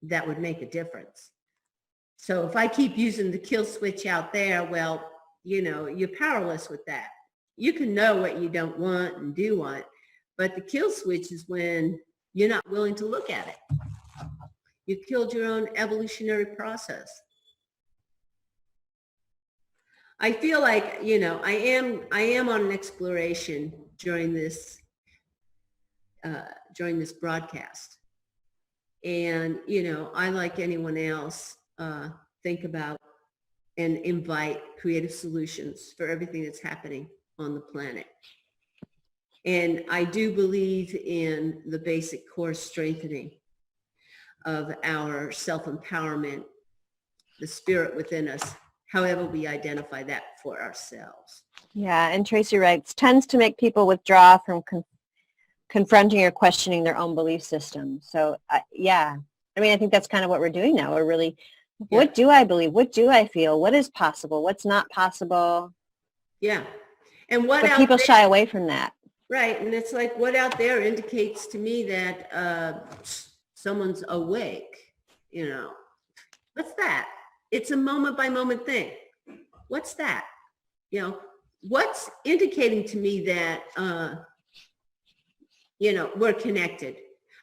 that would make a difference. So if I keep using the kill switch out there, well, you're powerless with that. You can know what you don't want and do want, but the kill switch is when you're not willing to look at it. You killed your own evolutionary process. I feel like, I am on an exploration during this broadcast. And, I, like anyone else, think about and invite creative solutions for everything that's happening on the planet. And I do believe in the basic core strengthening of our self-empowerment, the spirit within us, however we identify that for ourselves. Yeah, and Tracy writes, tends to make people withdraw from confronting or questioning their own belief system. So, yeah, I mean, I think that's kind of what we're doing now. We're really, what do I believe? What do I feel? What is possible? What's not possible? Yeah. And what but people shy away from that. Right. And it's like what out there indicates to me that someone's awake, What's that? It's a moment by moment thing. What's that? What's indicating to me that, we're connected?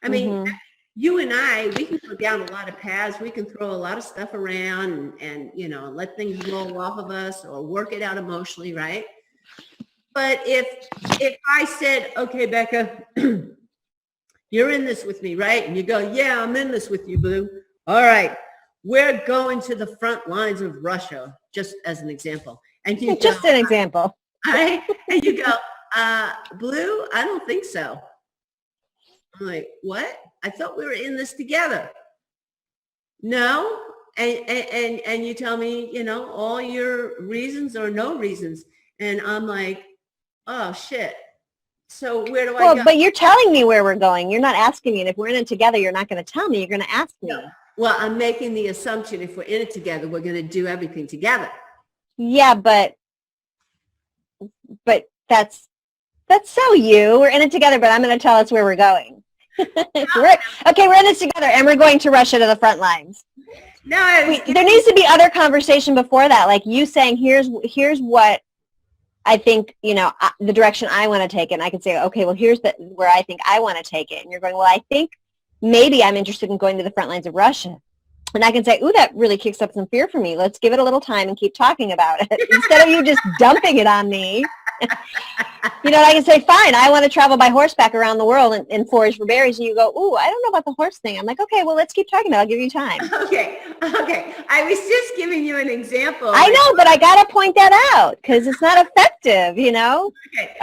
I mean, you and I, we can go down a lot of paths. We can throw a lot of stuff around and let things roll off of us or work it out emotionally, right? But if I said, okay, Becca, you're in this with me, right? And you go, yeah, I'm in this with you, Blue. All right, we're going to the front lines of Russia, just as an example. And you just go, an example. Right? And you go, Blue, I don't think so. I'm like, what? I thought we were in this together. No. And you tell me, all your reasons or no reasons. And I'm like, oh, shit. So where do I go? But you're telling me where we're going. You're not asking me. And if we're in it together, you're not going to tell me. You're going to ask me. No. Well, I'm making the assumption if we're in it together, we're going to do everything together. Yeah, but that's so you. We're in it together, but I'm going to tell us where we're going. We're in this together, and we're going to Russia to the front lines. No, there needs to be other conversation before that, like you saying, here's what I think, the direction I want to take it. And I can say, okay, well, here's where I think I want to take it. And you're going, well, I think maybe I'm interested in going to the front lines of Russia. And I can say, ooh, that really kicks up some fear for me. Let's give it a little time and keep talking about it instead of you just dumping it on me. And I can say, fine, I want to travel by horseback around the world and forage for berries. And you go, ooh, I don't know about the horse thing. I'm like, okay, well, let's keep talking about it. I'll give you time. Okay. I was just giving you an example. I know, but I got to point that out because it's not effective,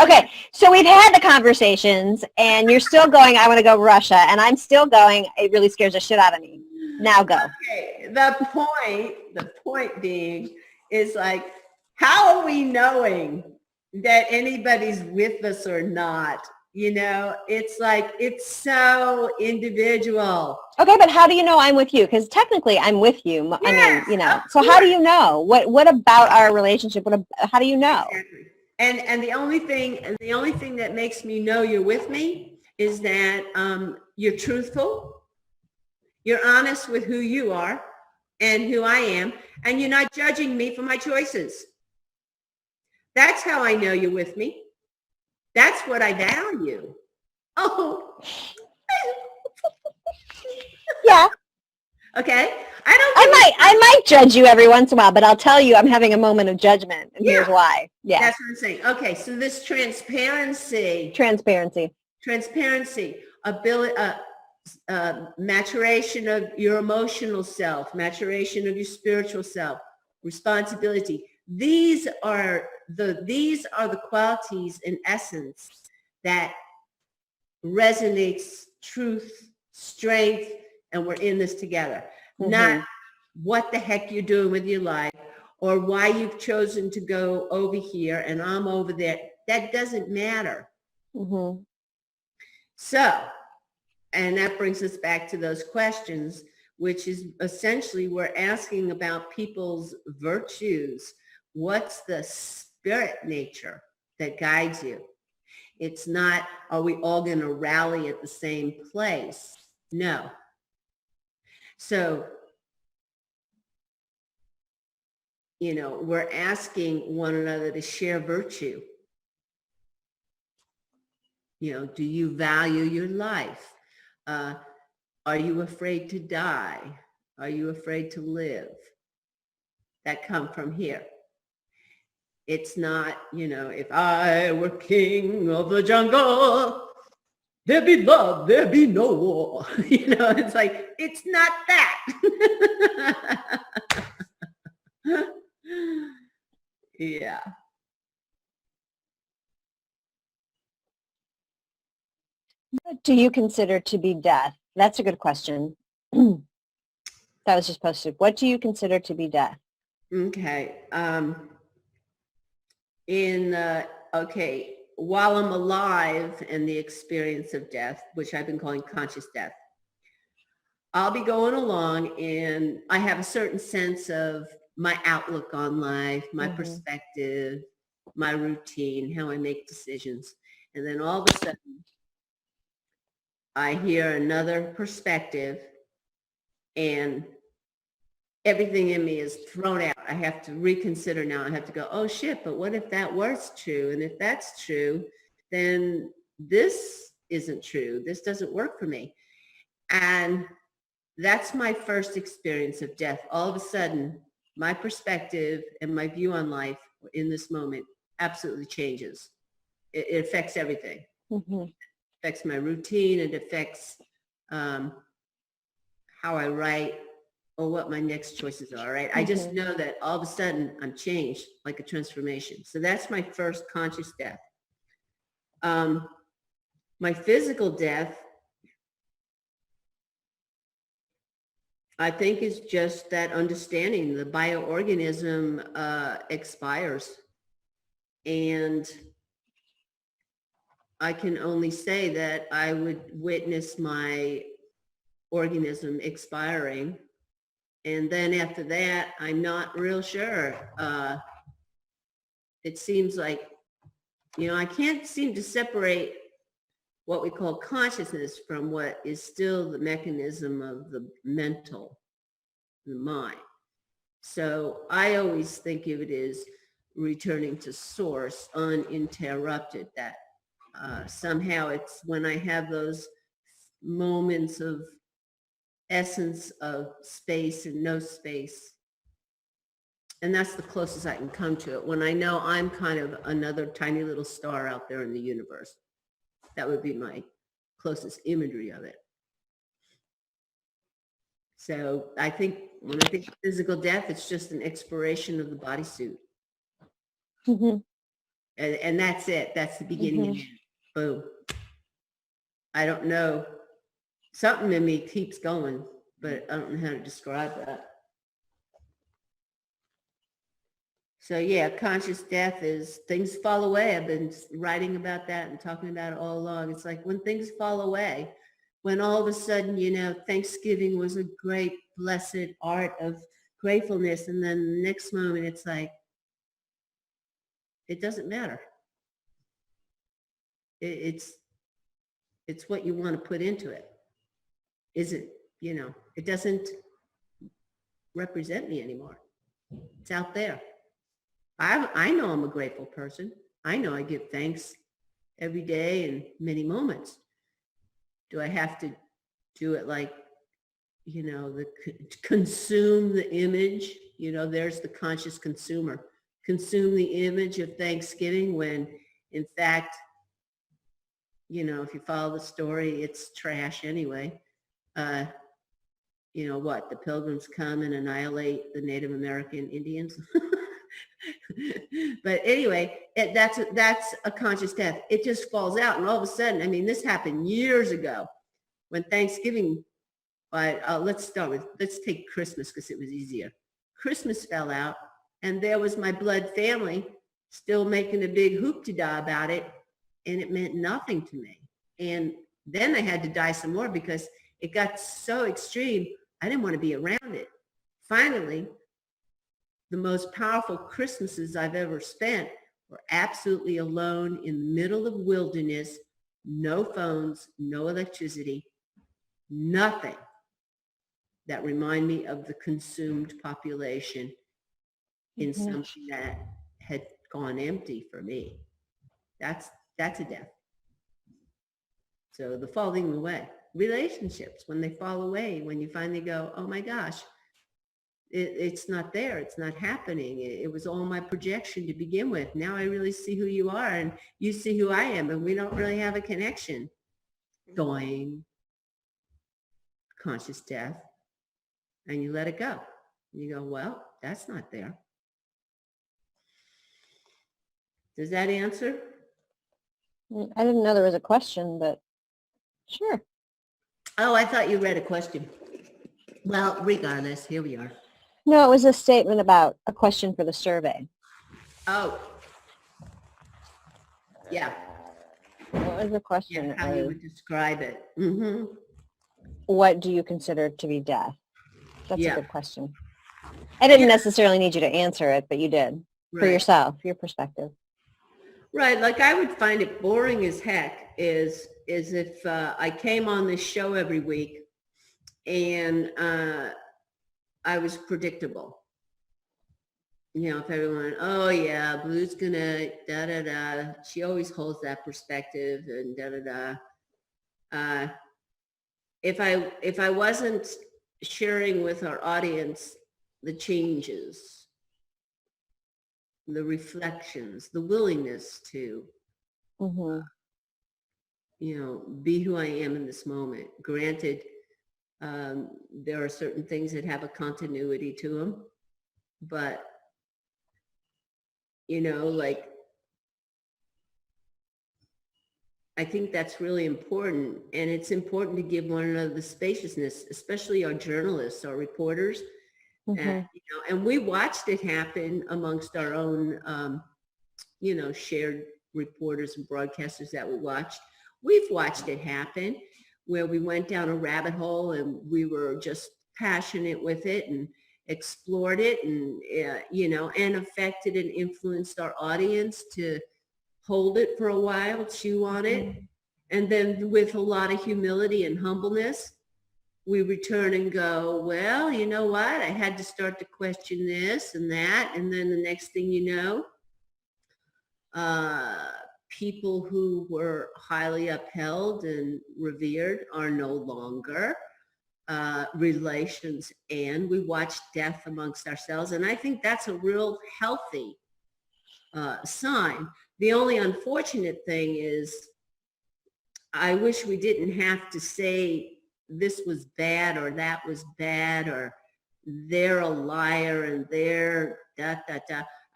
Okay, so we've had the conversations and you're still going, I want to go Russia. And I'm still going, it really scares the shit out of me. Now go. Okay. The point being is like, how are we knowing that anybody's with us or not? It's like, it's so individual. Okay, but how do you know I'm with you? Because technically I'm with you. Yes, I mean, so how do you know? What about our relationship? How do you know? Exactly. And the only thing that makes me know you're with me is that you're truthful. You're honest with who you are and who I am, and you're not judging me for my choices. That's how I know you're with me. That's what I value. Oh. Yeah. Okay. I might judge you every once in a while, but I'll tell you I'm having a moment of judgment, and here's why. Yeah. That's what I'm saying. Okay, so this transparency, ability, maturation of your emotional self, maturation of your spiritual self, responsibility. These are the qualities in essence that resonates truth, strength, and we're in this together. Not what the heck you're doing with your life or why you've chosen to go over here and I'm over there. That doesn't matter. So, and that brings us back to those questions, which is essentially we're asking about people's virtues. What's the spirit nature that guides you? It's not, are we all going to rally at the same place? No. So, you know, we're asking one another to share virtue. You know, do you value your life? Are you afraid to die? Are you afraid to live? That come from here. It's not, you know, if I were king of the jungle, there'd be love, there'd be no war. You know, it's like, it's not that. Yeah. What do you consider to be death? That's a good question. That was just posted. What do you consider to be death? Okay. Okay, while I'm alive and the experience of death, which I've been calling conscious death, I'll be going along and I have a certain sense of my outlook on life, my perspective, my routine, how I make decisions. And then all of a sudden, I hear another perspective and everything in me is thrown out. I have to reconsider now. I have to go, oh shit, but what if that was true? And if that's true, then this isn't true. This doesn't work for me. And that's my first experience of death. All of a sudden, my perspective and my view on life in this moment absolutely changes. It affects everything. It affects my routine. It affects how I write, or what my next choices are, right? I just know that all of a sudden I'm changed, like a transformation. So that's my first conscious death. My physical death, I think, is just that understanding the bioorganism expires. And I can only say that I would witness my organism expiring. And then after that, I'm not real sure. It seems like, you know, I can't seem to separate what we call consciousness from what is still the mechanism of the mental, the mind. So I always think of it as returning to source uninterrupted, that somehow it's when I have those moments of essence of space and no space. And that's the closest I can come to it, when I know I'm kind of another tiny little star out there in the universe. That would be my closest imagery of it. So I think when I think of physical death, it's just an expiration of the bodysuit. And that's it. That's the beginning and end. Boom. I don't know. Something in me keeps going, but I don't know how to describe that. So yeah, conscious death is things fall away. I've been writing about that and talking about it all along. It's like when things fall away, when all of a sudden, you know, Thanksgiving was a great, blessed art of gratefulness. And then the next moment, it's like, it doesn't matter. It's what you want to put into it. Is it, you know, it doesn't represent me anymore. It's out there. I know I'm a grateful person. I know I give thanks every day and many moments. Do I have to do it like, you know, consume the image? You know, there's the conscious consumer. Consume the image of Thanksgiving when, in fact, you know, if you follow the story, it's trash anyway. You know what? The Pilgrims come and annihilate the Native American Indians. But anyway, that's a conscious death. It just falls out, and all of a sudden, I mean, this happened years ago when Thanksgiving. Let's take Christmas because it was easier. Christmas fell out, and there was my blood family still making a big hoop-de-da about it, and it meant nothing to me. And then I had to die some more because it got so extreme. I didn't want to be around it. Finally, the most powerful Christmases I've ever spent were absolutely alone in the middle of wilderness, no phones, no electricity, nothing. that remind me of the consumed population in something that had gone empty for me. That's a death. So the falling away, relationships, when they fall away, when you finally go, oh my gosh, it's not there. It's not happening. It was all my projection to begin with. Now I really see who you are and you see who I am, and we don't really have a connection. Going, conscious death, and you let it go. You go, well, that's not there. Does that answer? I didn't know there was a question, but sure. Oh, I thought you read a question. Well, regardless, here we are. No, it was a statement about a question for the survey. Oh, yeah. What was the question? Yeah, how you would describe it. Mm-hmm. What do you consider to be death? That's Yeah. a good question. I didn't necessarily need you to answer it, but you did for yourself, your perspective. Right. Like I would find it boring as heck is if I came on this show every week and I was predictable. You know, if everyone, oh yeah, Blue's gonna da-da-da. She always holds that perspective and da-da-da. If I wasn't sharing with our audience the changes, the reflections, the willingness to, you know, be who I am in this moment. Granted, there are certain things that have a continuity to them, but, you know, like, I think that's really important. And it's important to give one another the spaciousness, especially our journalists, our reporters. And, you know, and we watched it happen amongst our own, you know, shared reporters and broadcasters that we watched. We've watched it happen where we went down a rabbit hole and we were just passionate with it and explored it and, you know, and affected and influenced our audience to hold it for a while, chew on it. And then with a lot of humility and humbleness, we return and go, well, you know what? I had to start to question this and that. And then the next thing you know, people who were highly upheld and revered are no longer. Relations, and we watch death amongst ourselves. And I think that's a real healthy sign. The only unfortunate thing is I wish we didn't have to say this was bad or that was bad or they're a liar and they're da.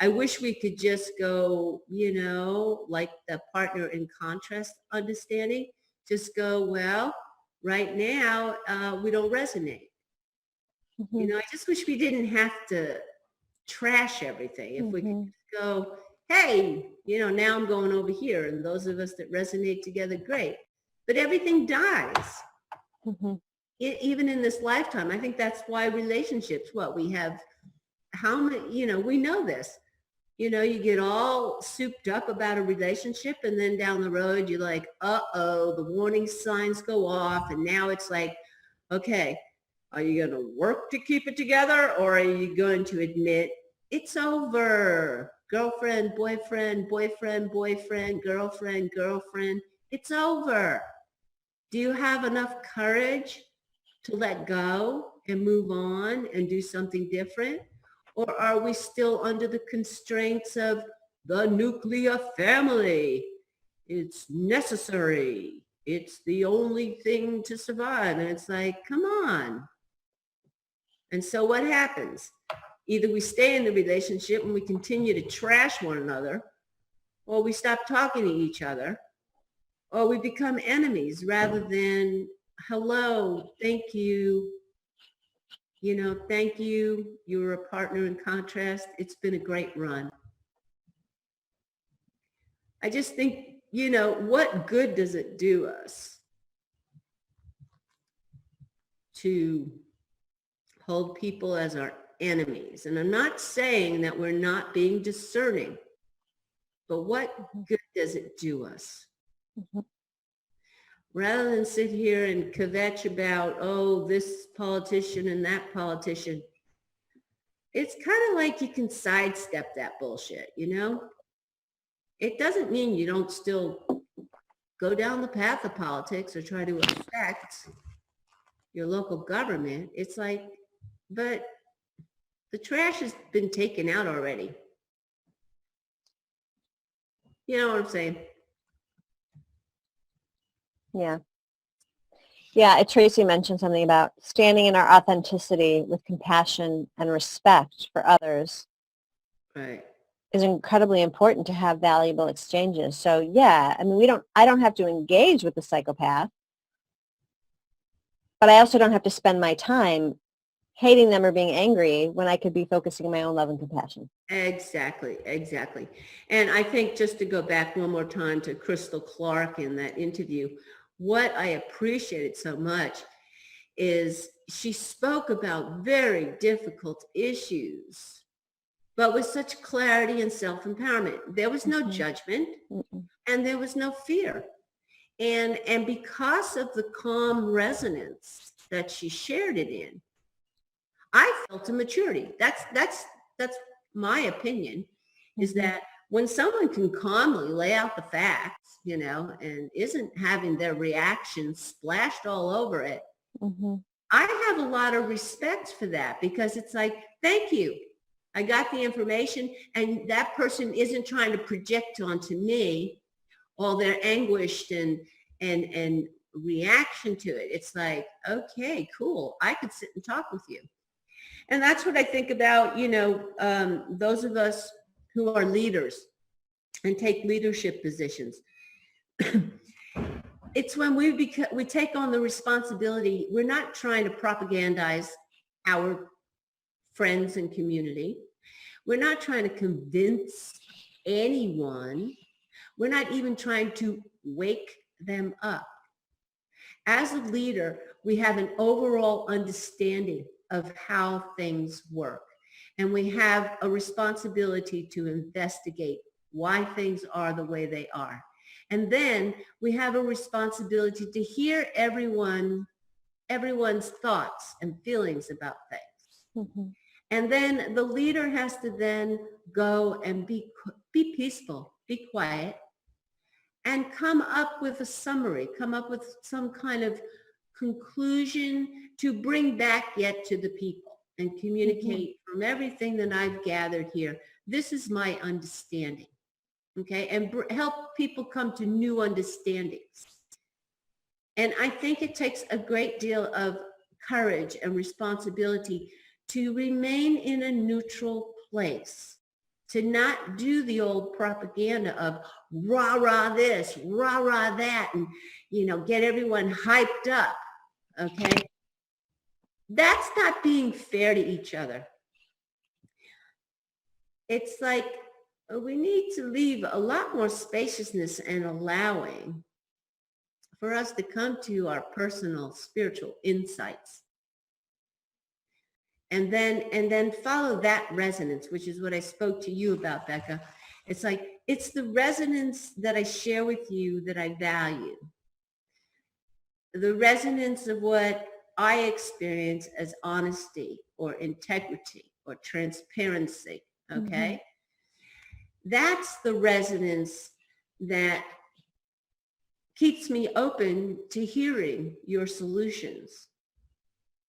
I wish we could just go, you know, like the partner in contrast understanding, just go, well, right now we don't resonate. You know, I just wish we didn't have to trash everything. If we could just go, hey, you know, now I'm going over here, and those of us that resonate together, great. But everything dies. Even in this lifetime. I think that's why relationships, what we have, how many, you know, we know this. You know, you get all souped up about a relationship and then down the road, you're like, uh-oh, the warning signs go off. And now it's like, okay, are you going to work to keep it together or are you going to admit it's over? Girlfriend, boyfriend, boyfriend, boyfriend, girlfriend, girlfriend, it's over. Do you have enough courage to let go and move on and do something different? Or are we still under the constraints of the nuclear family? It's necessary. It's the only thing to survive. And it's like, come on. And so what happens? Either we stay in the relationship and we continue to trash one another, or we stop talking to each other, or we become enemies rather than, hello, thank you. You know, thank you. You were a partner in contrast. It's been a great run. I just think, you know, what good does it do us to hold people as our enemies? And I'm not saying that we're not being discerning, but what good does it do us? rather than sit here and kvetch about, oh, this politician and that politician, it's kind of like you can sidestep that bullshit, you know? It doesn't mean you don't still go down the path of politics or try to affect your local government. It's like, but the trash has been taken out already. You know what I'm saying? Yeah. Yeah, Tracy mentioned something about standing in our authenticity with compassion and respect for others Right. is incredibly important to have valuable exchanges. So yeah, I mean, I don't have to engage with the psychopath, but I also don't have to spend my time hating them or being angry when I could be focusing on my own love and compassion. Exactly, exactly. And I think just to go back one more time to Crystal Clark in that interview, what I appreciated so much is she spoke about very difficult issues, but with such clarity and self-empowerment. There was no judgment and there was no fear. And because of the calm resonance that she shared it in, I felt a maturity. That's my opinion, is that when someone can calmly lay out the facts, you know, and isn't having their reactions splashed all over it, I have a lot of respect for that, because it's like, thank you. I got the information, and that person isn't trying to project onto me all their anguish and reaction to it. It's like, okay, cool. I could sit and talk with you. And that's what I think about, you know, those of us who are leaders and take leadership positions. It's when we take on the responsibility. We're not trying to propagandize our friends and community. We're not trying to convince anyone. We're not even trying to wake them up. As a leader, we have an overall understanding of how things work. And we have a responsibility to investigate why things are the way they are. And then we have a responsibility to hear everyone's thoughts and feelings about things. And then the leader has to then go and be peaceful, be quiet, and come up with a summary, come up with some kind of conclusion to bring back yet to the people and communicate from everything that I've gathered here. This is my understanding, okay? And help people come to new understandings. And I think it takes a great deal of courage and responsibility to remain in a neutral place, to not do the old propaganda of rah, rah this, rah, rah that, and, you know, get everyone hyped up, okay? That's not being fair to each other. It's like we need to leave a lot more spaciousness and allowing for us to come to our personal spiritual insights. And then follow that resonance, which is what I spoke to you about, Becca. It's like, it's the resonance that I share with you that I value. The resonance of what I experience as honesty or integrity or transparency, okay? That's the resonance that keeps me open to hearing your solutions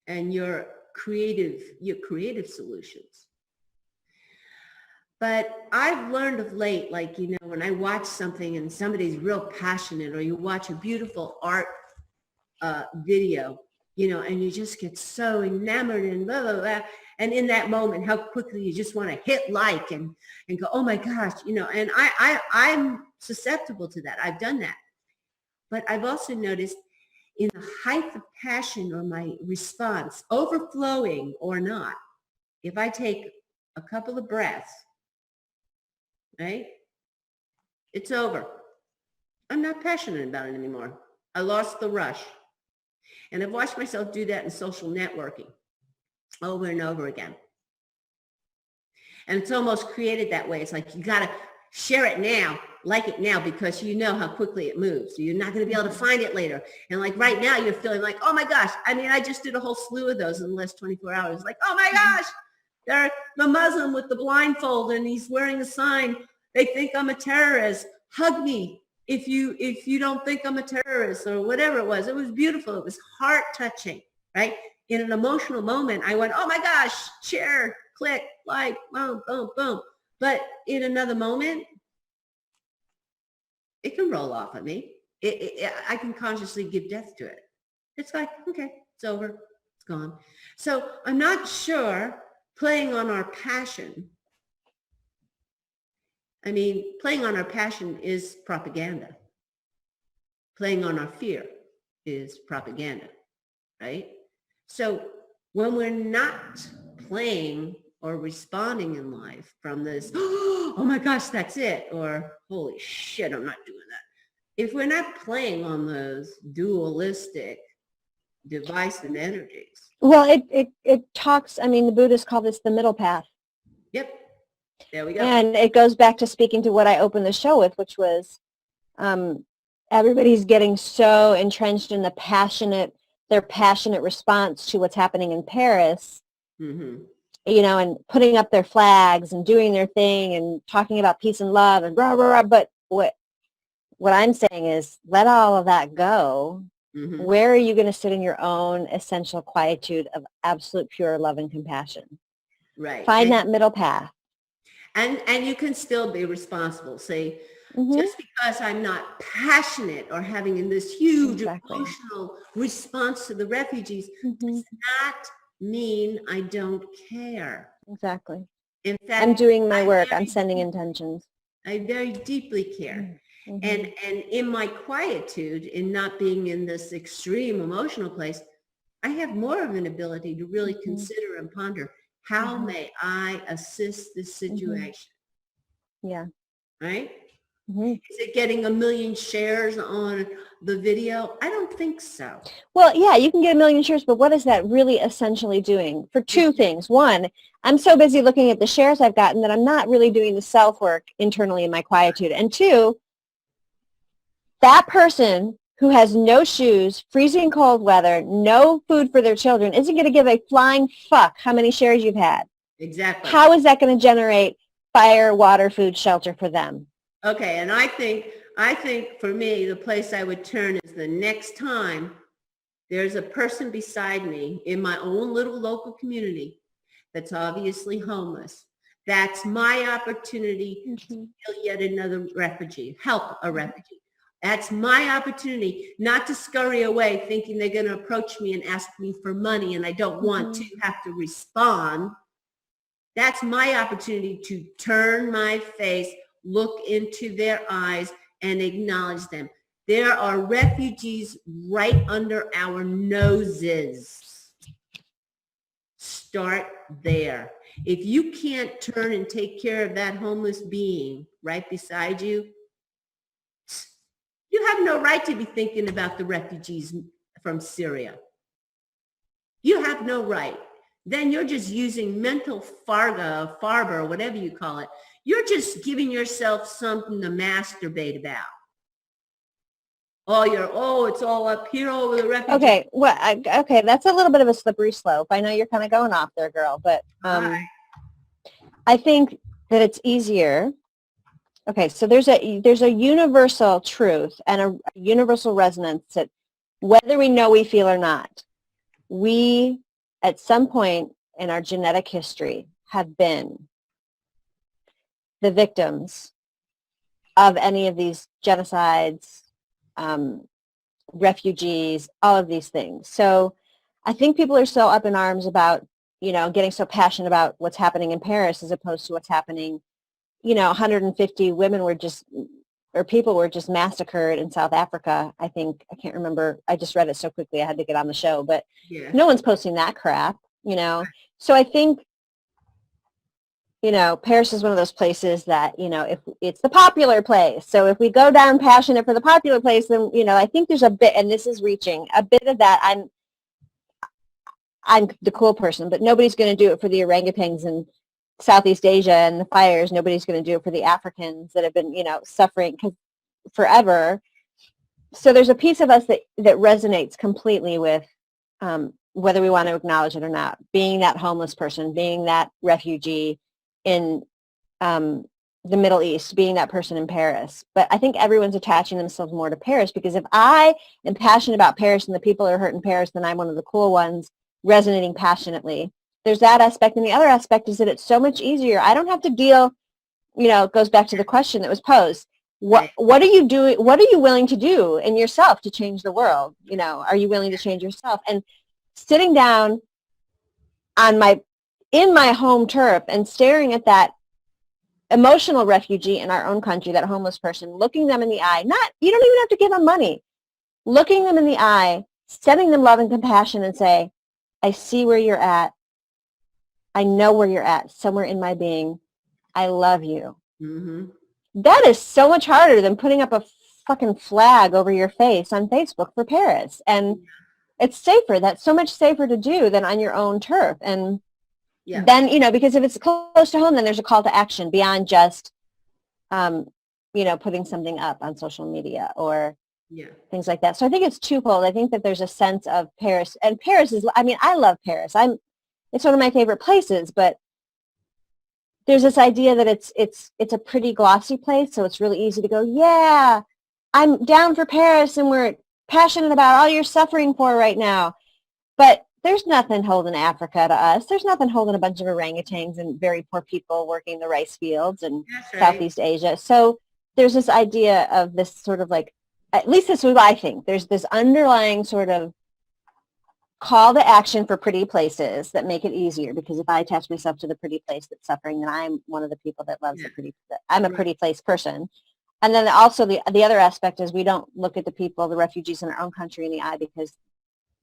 and your creative solutions. But I've learned of late, like, you know, when I watch something and somebody's real passionate, or you watch a beautiful art video, you know, and you just get so enamored and blah, blah, blah. And in that moment, how quickly you just want to hit like and go, oh my gosh, you know, and I'm susceptible to that. I've done that. But I've also noticed in the height of passion or my response, overflowing or not, if I take a couple of breaths, right, it's over. I'm not passionate about it anymore. I lost the rush. And I've watched myself do that in social networking over and over again. And it's almost created that way. It's like you gotta share it now, like it now, because you know how quickly it moves. So you're not going to be able to find it later. And like right now you're feeling like, oh my gosh. I mean, I just did a whole slew of those in the last 24 hours. Like, oh my gosh, they're the Muslim with the blindfold and he's wearing a sign. They think I'm a terrorist. Hug me if you don't think I'm a terrorist, or whatever it was. It was beautiful. It was heart touching, right? In an emotional moment, I went, oh my gosh, share, click, like, boom, boom, boom. But in another moment, it can roll off of me. I can consciously give death to it. It's like, okay, it's over, it's gone. So I'm not sure playing on our passion. I mean, playing on our passion is propaganda. Playing on our fear is propaganda, right? So when we're not playing or responding in life from this, oh my gosh, that's it, or holy shit, I'm not doing that. If we're not playing on those dualistic divisive energies. Well, it talks, I mean, the Buddhists call this the middle path. Yep. There we go. And it goes back to speaking to what I opened the show with, which was everybody's getting so entrenched in their passionate response to what's happening in Paris, Mm-hmm. you know, and putting up their flags and doing their thing and talking about peace and love and rah, rah, rah. But what I'm saying is let all of that go. Mm-hmm. Where are you going to sit in your own essential quietude of absolute pure love and compassion? Right. Find that middle path. And you can still be responsible. Say, Mm-hmm. just because I'm not passionate or having in this huge Exactly. emotional response to the refugees does not mean I don't care. Exactly. In fact, I'm doing my work. I'm sending intentions. I very deeply care. Mm-hmm. And in my quietude, in not being in this extreme emotional place, I have more of an ability to really consider and ponder, how may I assist this situation? Yeah. Right? Mm-hmm. Is it getting 1 million shares on the video? I don't think so. Well, yeah, you can get 1 million shares, but what is that really essentially doing? For two things. One, I'm so busy looking at the shares I've gotten that I'm not really doing the self-work internally in my quietude. And two, that person who has no shoes, freezing cold weather, no food for their children, isn't going to give a flying fuck how many shares you've had. Exactly. How is that going to generate fire, water, food, shelter for them? Okay, and I think for me, the place I would turn is the next time there's a person beside me in my own little local community that's obviously homeless. That's my opportunity to heal yet another refugee, help a refugee. That's my opportunity not to scurry away thinking they're going to approach me and ask me for money and I don't want to have to respond. That's my opportunity to turn my face, look into their eyes, and acknowledge them. There are refugees right under our noses. Start there. If you can't turn and take care of that homeless being right beside you, you have no right to be thinking about the refugees from Syria. You have no right. Then you're just using mental farba, or whatever you call it. You're just giving yourself something to masturbate about. It's all up here over the refugees. Okay, well, okay, that's a little bit of a slippery slope. I know you're kind of going off there, girl, but I think that it's easier. Okay, so there's a universal truth and a universal resonance that whether we feel or not, we at some point in our genetic history have been the victims of any of these genocides, refugees, all of these things. So I think people are so up in arms about, getting so passionate about what's happening in Paris as opposed to what's happening, 150 people were just massacred in South Africa. I think, I can't remember. I just read it so quickly I had to get on the show, but no one's posting that crap, So I think, Paris is one of those places that, if it's the popular place. So if we go down passionate for the popular place, then, I think there's a bit, and this is reaching, a bit of that. I'm the cool person, but nobody's going to do it for the orangutans Southeast Asia and the fires, nobody's going to do it for the Africans that have been, suffering forever. So there's a piece of us that resonates completely with whether we want to acknowledge it or not, being that homeless person, being that refugee in the Middle East, being that person in Paris. But I think everyone's attaching themselves more to Paris, because if I am passionate about Paris and the people that are hurt in Paris, then I'm one of the cool ones resonating passionately. There's that aspect. And the other aspect is that it's so much easier. I don't have to deal, it goes back to the question that was posed. What are you doing? What are you willing to do in yourself to change the world? Are you willing to change yourself? And sitting down in my home turf and staring at that emotional refugee in our own country, that homeless person, looking them in the eye, you don't even have to give them money, looking them in the eye, sending them love and compassion and say, I see where you're at. I know where you're at, somewhere in my being. I love you. Mm-hmm. That is so much harder than putting up a fucking flag over your face on Facebook for Paris. And it's safer. That's so much safer to do than on your own turf. And then, because if it's close to home, then there's a call to action beyond just, putting something up on social media or things like that. So I think it's twofold. I think that there's a sense of Paris, and Paris is, I love Paris. It's one of my favorite places, but there's this idea that it's a pretty glossy place, so it's really easy to go, yeah, I'm down for Paris and we're passionate about all you're suffering for right now. But there's nothing holding Africa to us. There's nothing holding a bunch of orangutans and very poor people working the rice fields in Southeast Asia. So there's this idea of this sort of like, at least this is what I think, there's this underlying sort of call to action for pretty places that make it easier, because if I attach myself to the pretty place that's suffering, then I'm one of the people that loves I'm a pretty place person. And then also the other aspect is we don't look at the people, the refugees in our own country in the eye, because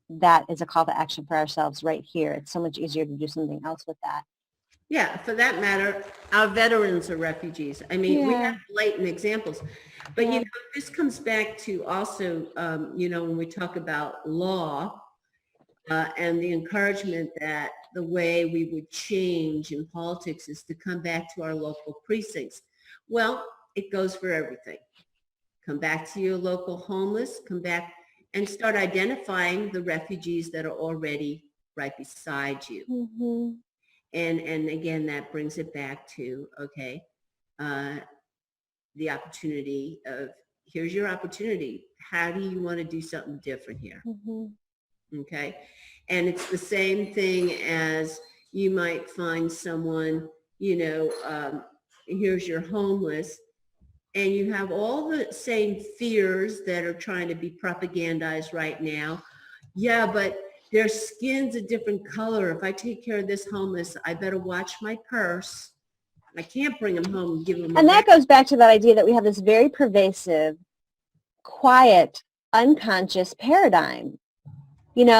that is a call to action for ourselves right here. It's so much easier to do something else with that. Yeah, for that matter, our veterans are refugees. We have blatant examples. But, this comes back to also, when we talk about law, and the encouragement that the way we would change in politics is to come back to our local precincts. Well, it goes for everything. Come back to your local homeless, come back and start identifying the refugees that are already right beside you. Mm-hmm. And again, that brings it back to, the opportunity of, here's your opportunity. How do you want to do something different here? Mm-hmm. Okay. And it's the same thing as you might find someone, here's your homeless, and you have all the same fears that are trying to be propagandized right now. Yeah, but their skin's a different color. If I take care of this homeless, I better watch my purse. I can't bring them home and give them. And that goes back to that idea that we have this very pervasive, quiet, unconscious paradigm. And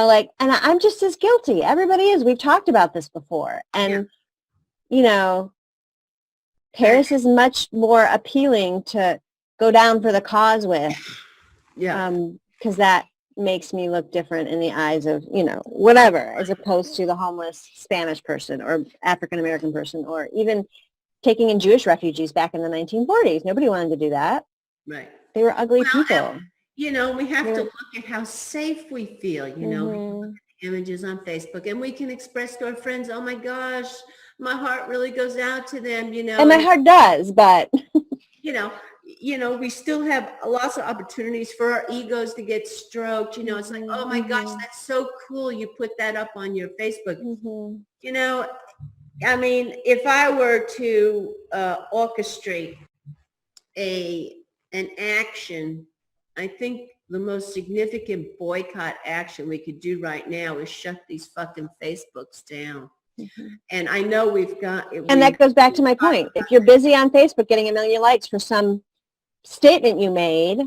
I'm just as guilty. Everybody is. We've talked about this before. And, Paris is much more appealing to go down for the cause with. Yeah. Because that makes me look different in the eyes of, whatever, as opposed to the homeless Spanish person or African-American person, or even taking in Jewish refugees back in the 1940s. Nobody wanted to do that. Right. They were ugly people. We have to look at how safe we feel, we can look at the images on Facebook and we can express to our friends, oh my gosh, my heart really goes out to them, And my heart does, but we still have lots of opportunities for our egos to get stroked. It's like, oh my gosh, that's so cool. You put that up on your Facebook. Mm-hmm. If I were to orchestrate an action, I think the most significant boycott action we could do right now is shut these fucking Facebooks down. Mm-hmm. And I know and that goes back to my point. If you're busy on Facebook getting 1 million likes for some statement you made,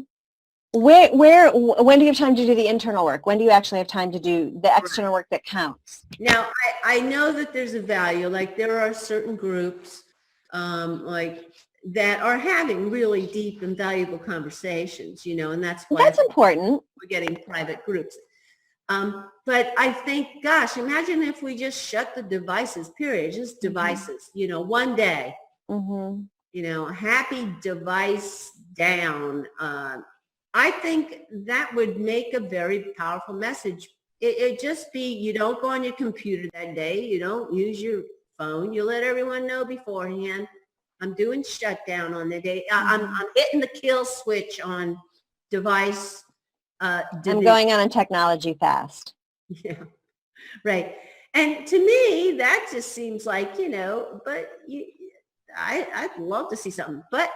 when do you have time to do the internal work? When do you actually have time to do the external work that counts? Now, I know that there's a value. Like there are certain groups that are having really deep and valuable conversations, and that's why that's important. We're getting private groups. But I think, gosh, imagine if we just shut the devices, period, just devices, one day, happy device down. I think that would make a very powerful message. It just be, you don't go on your computer that day. You don't use your phone. You let everyone know beforehand. I'm doing shutdown on the day. I'm hitting the kill switch on device. I'm going on a technology fast. Yeah, right. And to me, that just seems like, but I'd love to see something. But,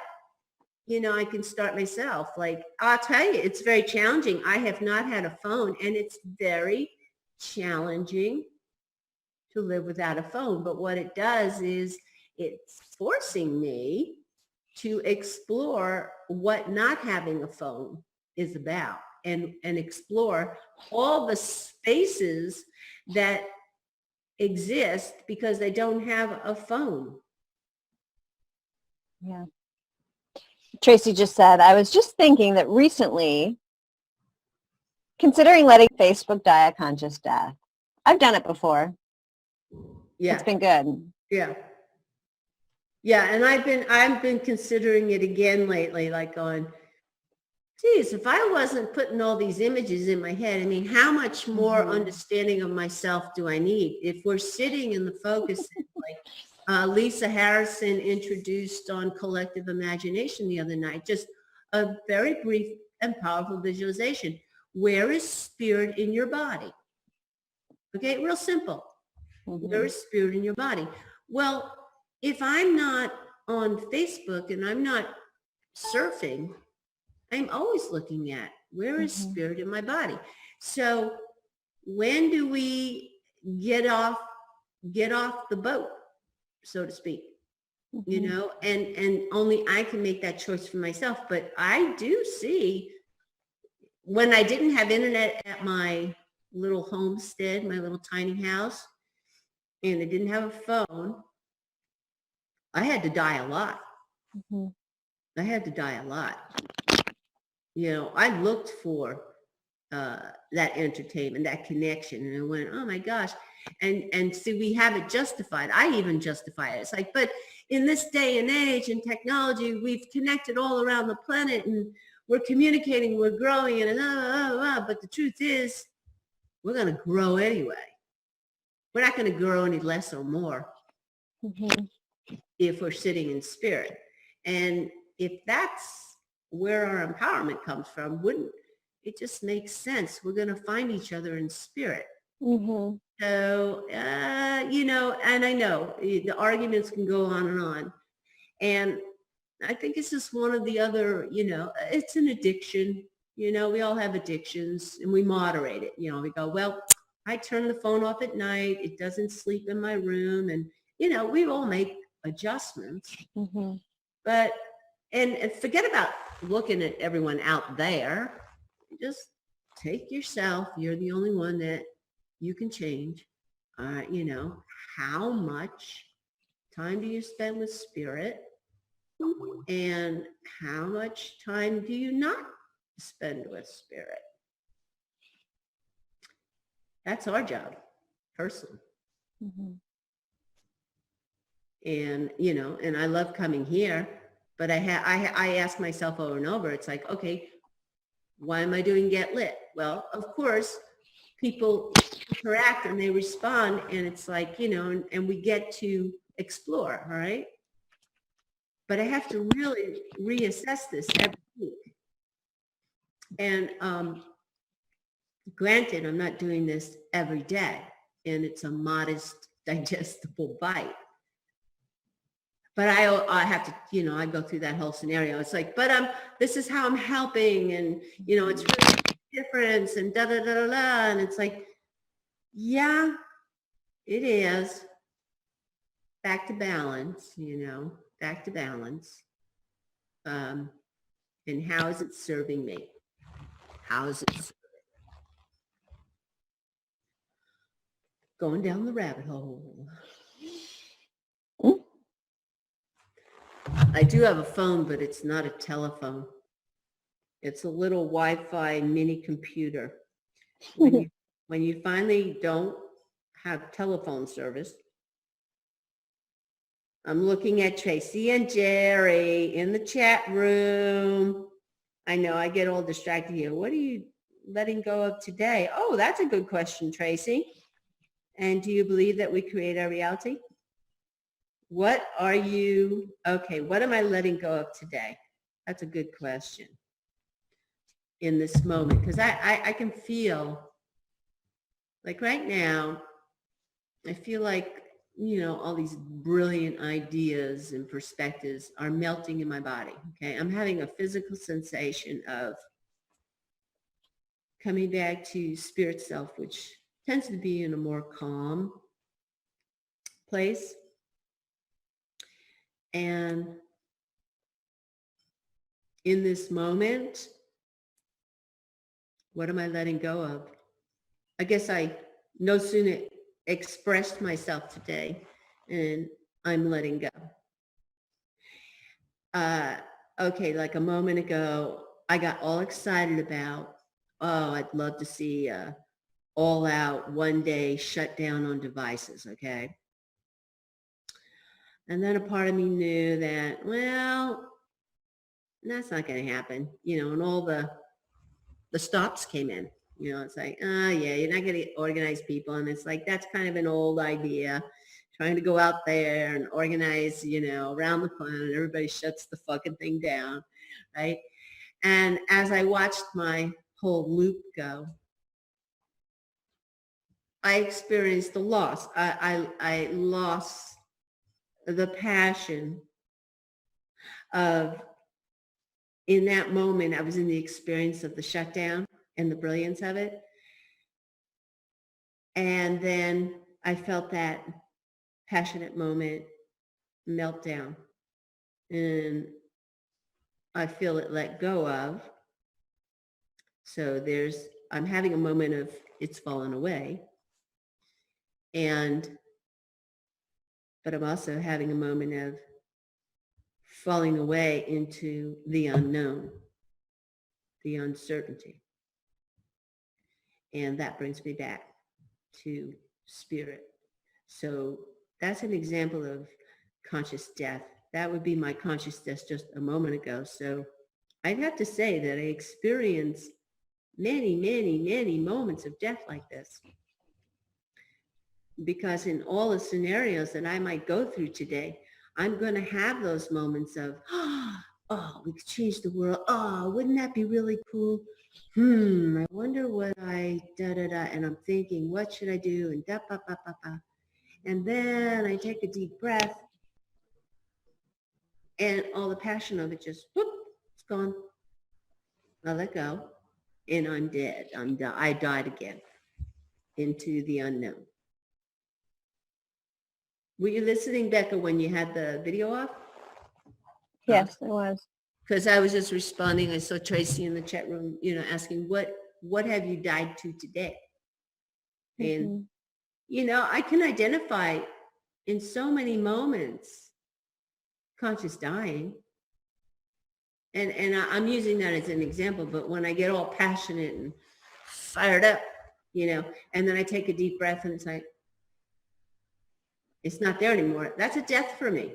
I can start myself. Like, I'll tell you, it's very challenging. I have not had a phone, and it's very challenging to live without a phone. But what it does is it's forcing me to explore what not having a phone is about, and explore all the spaces that exist because they don't have a phone. Yeah. Tracy just said, I was just thinking that recently, considering letting Facebook die a conscious death. I've done it before. Yeah. It's been good. Yeah. Yeah. And I've been considering it again lately, like going, geez, if I wasn't putting all these images in my head, I mean, how much more understanding of myself do I need? If we're sitting in the focus, like Lisa Harrison introduced on collective imagination the other night, just a very brief and powerful visualization. Where is spirit in your body? Okay, real simple. Where is spirit in your body? Well, if I'm not on Facebook and I'm not surfing, I'm always looking at where is spirit in my body. So when do we get off the boat, so to speak? And only I can make that choice for myself. But I do see, when I didn't have internet at my little homestead, my little tiny house, and I didn't have a phone, I had to die a lot. I had to die a lot. I looked for that entertainment, that connection, and I went, oh my gosh. And see, we have it justified. I even justify it. It's like, but in this day and age and technology, we've connected all around the planet and we're communicating, we're growing, and but the truth is, we're going to grow anyway. We're not going to grow any less or more if we're sitting in spirit. And if that's where our empowerment comes from, wouldn't it just makes sense? We're going to find each other in spirit. So, and I know the arguments can go on and on. And I think it's just one of the other, it's an addiction. We all have addictions, and we moderate it. We go, well, I turn the phone off at night. It doesn't sleep in my room. And, we all make adjustments. But, and forget about looking at everyone out there. Just take yourself. You're the only one that you can change. How much time do you spend with spirit? And how much time do you not spend with spirit? That's our job, personally. And, and I love coming here, but I ask myself over and over, it's like, okay, why am I doing Get Lit? Well, of course, people interact and they respond, and it's like, and we get to explore, all right? But I have to really reassess this every week. And granted, I'm not doing this every day, and it's a modest, digestible bite. But I have to, I go through that whole scenario. It's like, but this is how I'm helping, and it's really a difference, and da da da da da. And it's like, yeah, it is. Back to balance, back to balance. And how is it serving me? How is it serving? Going down the rabbit hole. I do have a phone, but it's not a telephone. It's a little Wi-Fi mini computer. When you when you finally don't have telephone service. I'm looking at Tracy and Jerry in the chat room. I know I get all distracted here. What are you letting go of today? Oh, that's a good question, Tracy. And do you believe that we create our reality? What are you, okay, what am I letting go of today? That's a good question in this moment, because I can feel, like right now, I feel like, you know, all these brilliant ideas and perspectives are melting in my body, okay? I'm having a physical sensation of coming back to spirit self, which tends to be in a more calm place. And in this moment, what am I letting go of? I guess I no sooner expressed myself today and I'm letting go. Okay, like a moment ago, I got all excited about, oh, I'd love to see all out one day shut down on devices, okay? And then a part of me knew that, well, that's not going to happen, you know, and all the stops came in. You know, it's like, oh, yeah, you're not going to organize people. And it's like, that's kind of an old idea, trying to go out there and organize, you know, around the planet. Everybody shuts the fucking thing down, right? And as I watched my whole loop go, I experienced the loss. I lost the passion of, in that moment, I was in the experience of the shutdown and the brilliance of it. And then I felt that passionate moment meltdown. And I feel it let go of. So I'm having a moment of it's fallen away. But I'm also having a moment of falling away into the unknown, the uncertainty. And that brings me back to spirit. So that's an example of conscious death. That would be my conscious death just a moment ago. So I'd have to say that I experienced many, many, many moments of death like this. Because in all the scenarios that I might go through today, I'm going to have those moments of, oh, we could change the world. Oh, wouldn't that be really cool? I wonder what da-da-da. And I'm thinking, what should I do? And da-ba-ba-ba-ba. And then I take a deep breath and all the passion of it just, whoop, it's gone. I let go and I'm dead. I died again into the unknown. Were you listening, Becca, when you had the video off? Yes, I was. Because I was just responding. I saw Tracy in the chat room, you know, asking, what have you died to today? And, you know, I can identify in so many moments conscious dying. And I'm using that as an example, but when I get all passionate and fired up, you know, and then I take a deep breath and it's like, it's not there anymore. That's a death for me.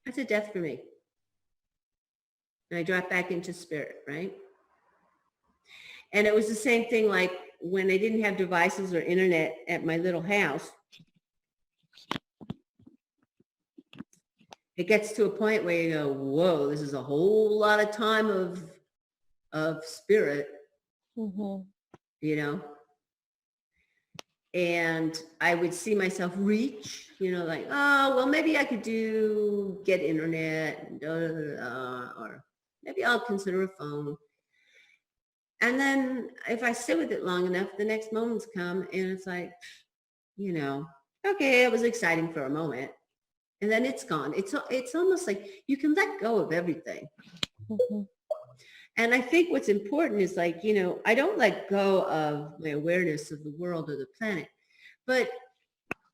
That's a death for me. And I drop back into spirit, right? And it was the same thing like when I didn't have devices or internet at my little house. It gets to a point where you go, whoa, this is a whole lot of time of spirit, you know? And I would see myself reach, you know, like, oh, well, maybe I could get internet, or maybe I'll consider a phone. And then if I sit with it long enough, the next moments come and it's like, you know, okay, it was exciting for a moment. And then it's gone. It's almost like you can let go of everything. And I think what's important is like, you know, I don't let go of my awareness of the world or the planet. But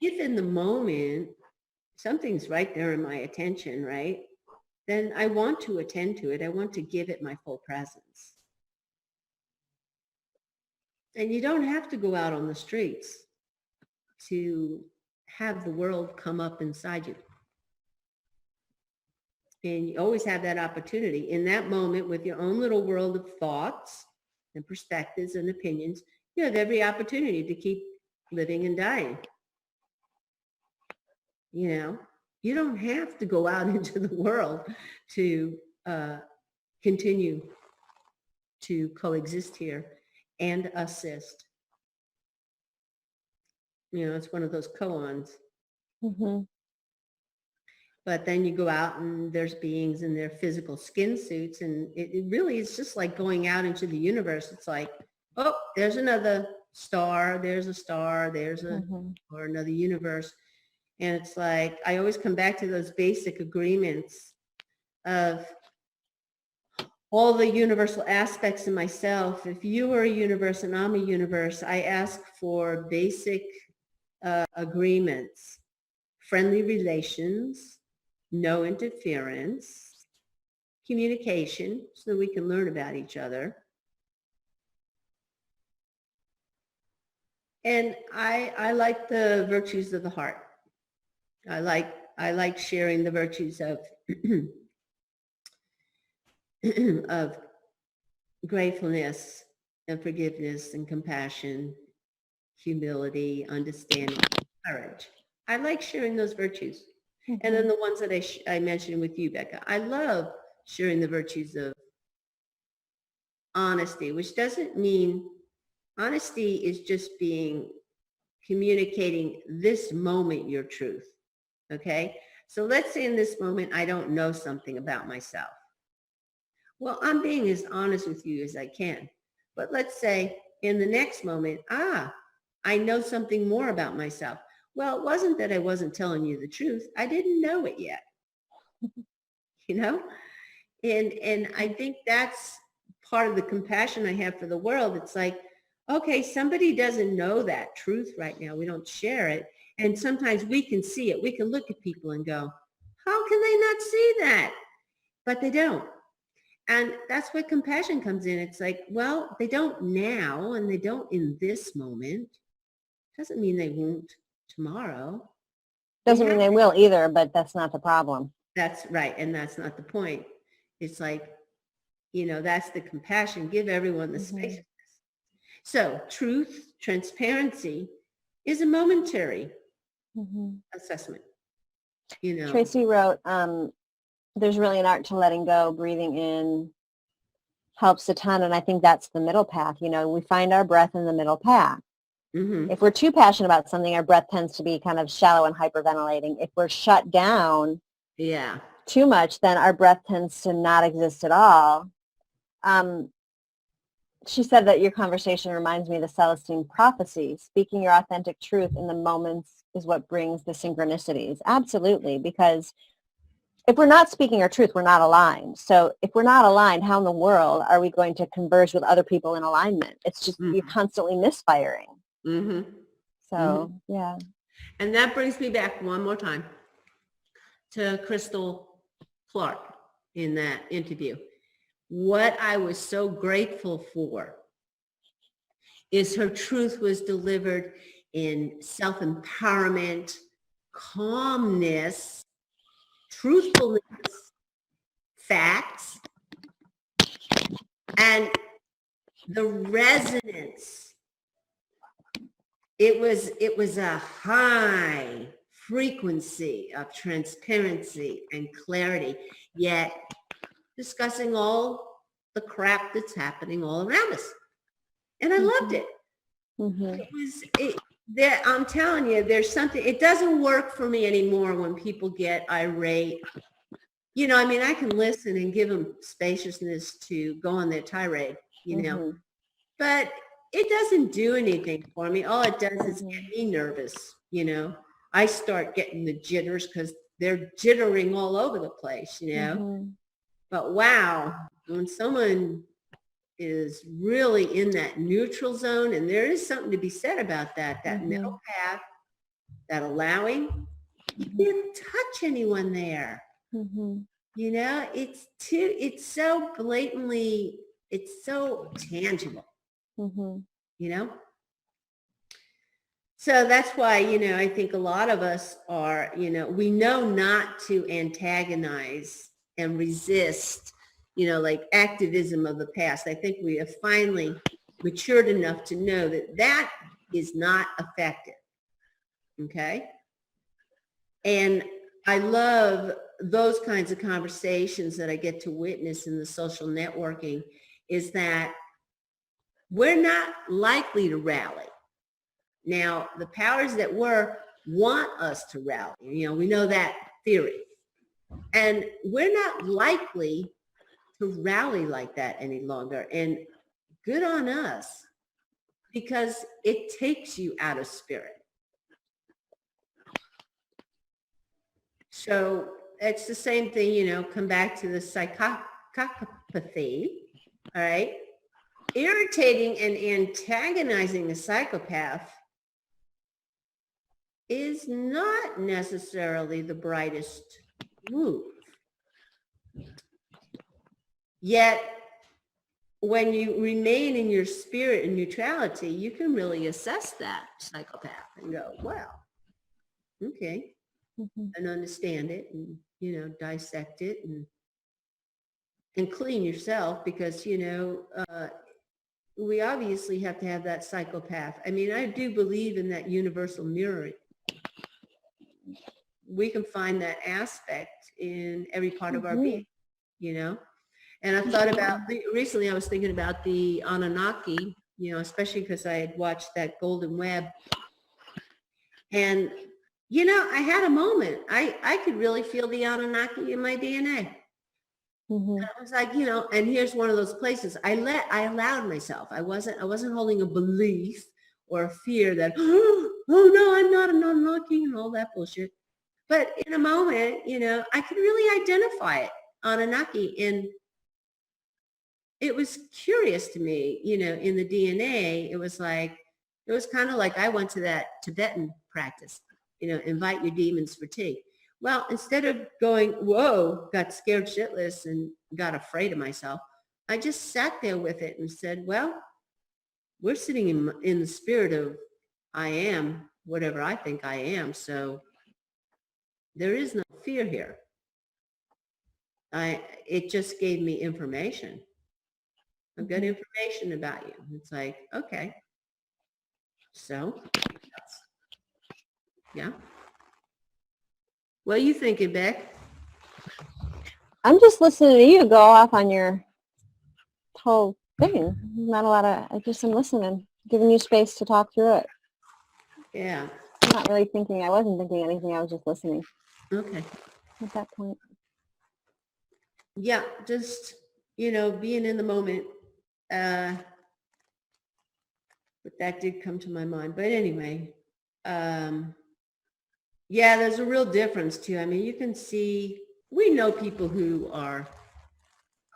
if in the moment something's right there in my attention, right, then I want to attend to it. I want to give it my full presence. And you don't have to go out on the streets to have the world come up inside you. And you always have that opportunity in that moment with your own little world of thoughts and perspectives and opinions. You have every opportunity to keep living and dying. You know, you don't have to go out into the world to continue to coexist here and assist. You know, it's one of those koans. Mm-hmm. But then you go out and there's beings in their physical skin suits, and it really is just like going out into the universe. It's like, oh, there's another star, there's a star, there's a, or another universe. And it's like, I always come back to those basic agreements of all the universal aspects in myself. If you are a universe and I'm a universe, I ask for basic agreements, friendly relations, no interference, communication so that we can learn about each other. And I like the virtues of the heart. I like sharing the virtues of of gratefulness and forgiveness and compassion, humility, understanding, courage. I like sharing those virtues. And then the ones that I mentioned with you, Becca. I love sharing the virtues of honesty, which doesn't mean honesty is just communicating this moment your truth. Okay? So let's say in this moment, I don't know something about myself. Well, I'm being as honest with you as I can. But let's say in the next moment, I know something more about myself. Well, it wasn't that I wasn't telling you the truth. I didn't know it yet. You know? And I think that's part of the compassion I have for the world. It's like, okay, somebody doesn't know that truth right now. We don't share it. And sometimes we can see it. We can look at people and go, how can they not see that? But they don't. And that's where compassion comes in. It's like, well, they don't now and they don't in this moment. Doesn't mean they won't tomorrow. Doesn't mean they will either, but that's not the problem. That's right. And that's not the point. It's like, you know, that's the compassion. Give everyone the space. So truth, transparency is a momentary assessment. You know, Tracy wrote, there's really an art to letting go. Breathing in helps a ton. And I think that's the middle path. You know, we find our breath in the middle path. If we're too passionate about something, our breath tends to be kind of shallow and hyperventilating. If we're shut down too much, then our breath tends to not exist at all. She said that your conversation reminds me of the Celestine prophecy. Speaking your authentic truth in the moments is what brings the synchronicities. Absolutely, because if we're not speaking our truth, we're not aligned. So if we're not aligned, how in the world are we going to converge with other people in alignment? It's just you're constantly misfiring. So, yeah. And that brings me back one more time to Crystal Clark in that interview. What I was so grateful for is her truth was delivered in self-empowerment, calmness, truthfulness, facts, and the resonance. It was a high frequency of transparency and clarity, yet discussing all the crap that's happening all around us. And I loved it. I'm telling you, there's something, it doesn't work for me anymore when people get irate. You know, I mean, I can listen and give them spaciousness to go on their tirade, you know, but it doesn't do anything for me. All it does is get me nervous, you know. I start getting the jitters because they're jittering all over the place, you know. But wow, when someone is really in that neutral zone, and there is something to be said about that, that middle path, that allowing, you can't touch anyone there. You know, it's so blatantly, it's so tangible. You you know? So that's why, I think a lot of us are, we know not to antagonize and resist, like activism of the past. I think we have finally matured enough to know that that is not effective. Okay? And I love those kinds of conversations that I get to witness in the social networking, is that we're not likely to rally. Now, the powers that were want us to rally. We know that theory. And we're not likely to rally like that any longer. And good on us, because it takes you out of spirit. So it's the same thing, come back to the psychopathy, all right? Irritating and antagonizing a psychopath is not necessarily the brightest move. Yet, when you remain in your spirit and neutrality, you can really assess that psychopath and go, well, okay, and understand it and, dissect it and clean yourself, because, we obviously have to have that psychopath. I mean, I do believe in that universal mirroring. We can find that aspect in every part of our being, And I thought about, recently I was thinking about the Anunnaki, especially because I had watched that Golden Web. And, I had a moment. I could really feel the Anunnaki in my DNA. And I was like, and here's one of those places I allowed myself. I wasn't holding a belief or a fear that, oh no, I'm not an Anunnaki and all that bullshit. But in a moment, I could really identify it, Anunnaki. And it was curious to me, in the DNA, it was kind of like I went to that Tibetan practice, invite your demons for tea. Well, instead of going, whoa, got scared shitless and got afraid of myself, I just sat there with it and said, well, we're sitting in the spirit of I am whatever I think I am. So there is no fear here. It just gave me information. I've got information about you. It's like, okay. So, yeah. What are you thinking, Beck? I'm just listening to you go off on your whole thing. Not a lot of, I just am listening, giving you space to talk through it. Yeah. I'm not really thinking, I wasn't thinking anything, I was just listening. Okay. At that point. Yeah, just, being in the moment. But that did come to my mind. But anyway, yeah, there's a real difference too. I mean, you can see, we know people who are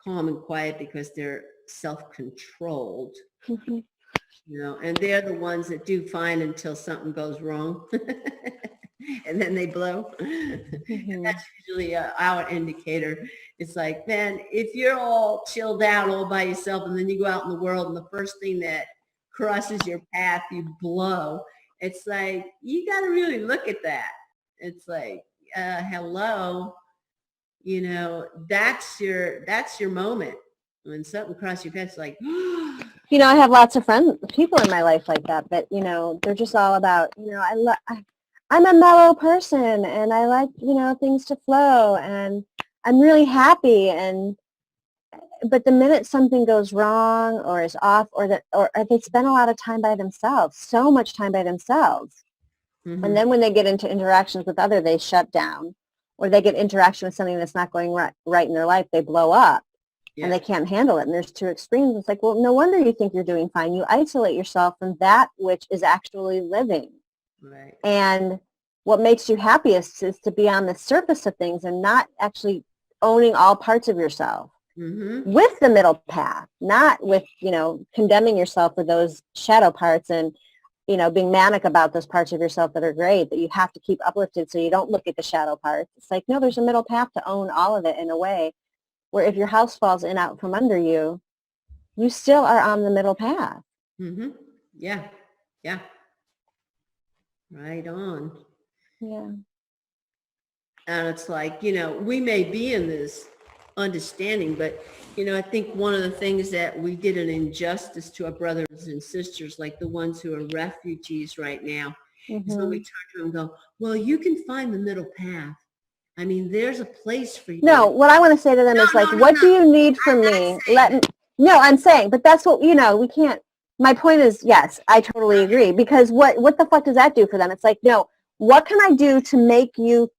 calm and quiet because they're self-controlled, and they're the ones that do fine until something goes wrong. And then they blow. And that's usually our indicator. It's like, man, if you're all chilled out all by yourself and then you go out in the world and the first thing that crosses your path, you blow. It's like, you got to really look at that. It's like, hello, that's your moment. When something crosses your path, it's like, I have lots of people in my life like that, but, they're just all about, I'm a mellow person and I like, things to flow and I'm really happy. But the minute something goes wrong or is off or they spend a lot of time by themselves, so much time by themselves. And then when they get into interactions with others, they shut down, or they get interaction with something that's not going right in their life, they blow up. Yeah. And they can't handle it. And there's two extremes. It's like, well, no wonder you think you're doing fine. You isolate yourself from that which is actually living. Right. And what makes you happiest is to be on the surface of things and not actually owning all parts of yourself. With the middle path, not with, condemning yourself for those shadow parts and, being manic about those parts of yourself that are great, that you have to keep uplifted so you don't look at the shadow parts. It's like, no, there's a middle path to own all of it in a way where if your house falls in out from under you, you still are on the middle path. Yeah. Yeah. Right on. Yeah. And it's like, we may be in this understanding, but, I think one of the things that we did an injustice to our brothers and sisters, like the ones who are refugees right now, is when we turn to them and go, well, you can find the middle path. I mean, there's a place for you. No, what I want to say to them is like, what do you need from me? No, I'm saying, but that's what, we can't, my point is, yes, I totally agree. Because what the fuck does that do for them? It's like, no, what can I do to make you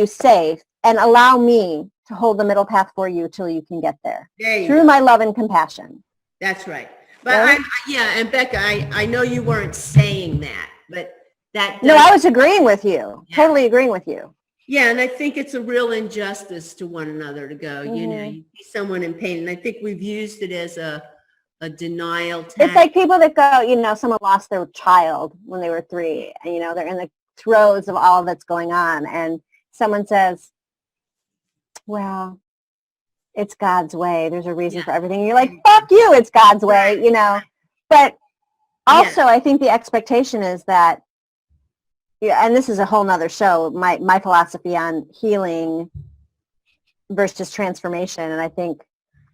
safe and allow me to hold the middle path for you till you can get there through my love and compassion. That's right. But and Becca, I know you weren't saying that, but no, I was agreeing with you. Yeah. Totally agreeing with you. Yeah, and I think it's a real injustice to one another to go, you see someone in pain. And I think we've used it as a denial tactic. It's like people that go, someone lost their child when they were 3, and, they're in the throes of all that's going on, and someone says, well, it's God's way. There's a reason for everything. And you're like, fuck you, it's God's way, But also, I think the expectation is that, and this is a whole nother show, my philosophy on healing versus transformation. And I think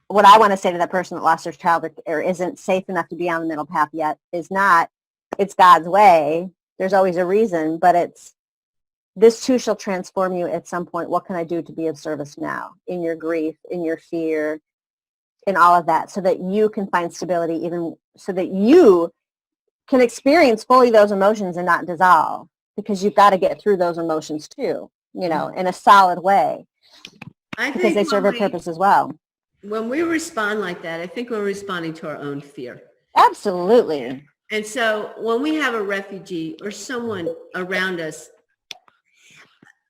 what I want to say to that person that lost their child or isn't safe enough to be on the middle path yet is not, it's God's way. There's always a reason, but it's, this too shall transform you at some point. What can I do to be of service now in your grief, in your fear, in all of that, so that you can find stability, even so that you can experience fully those emotions and not dissolve, because you've got to get through those emotions too, in a solid way, because they serve a purpose as well. When we respond like that, I think we're responding to our own fear. Absolutely. And so when we have a refugee or someone around us,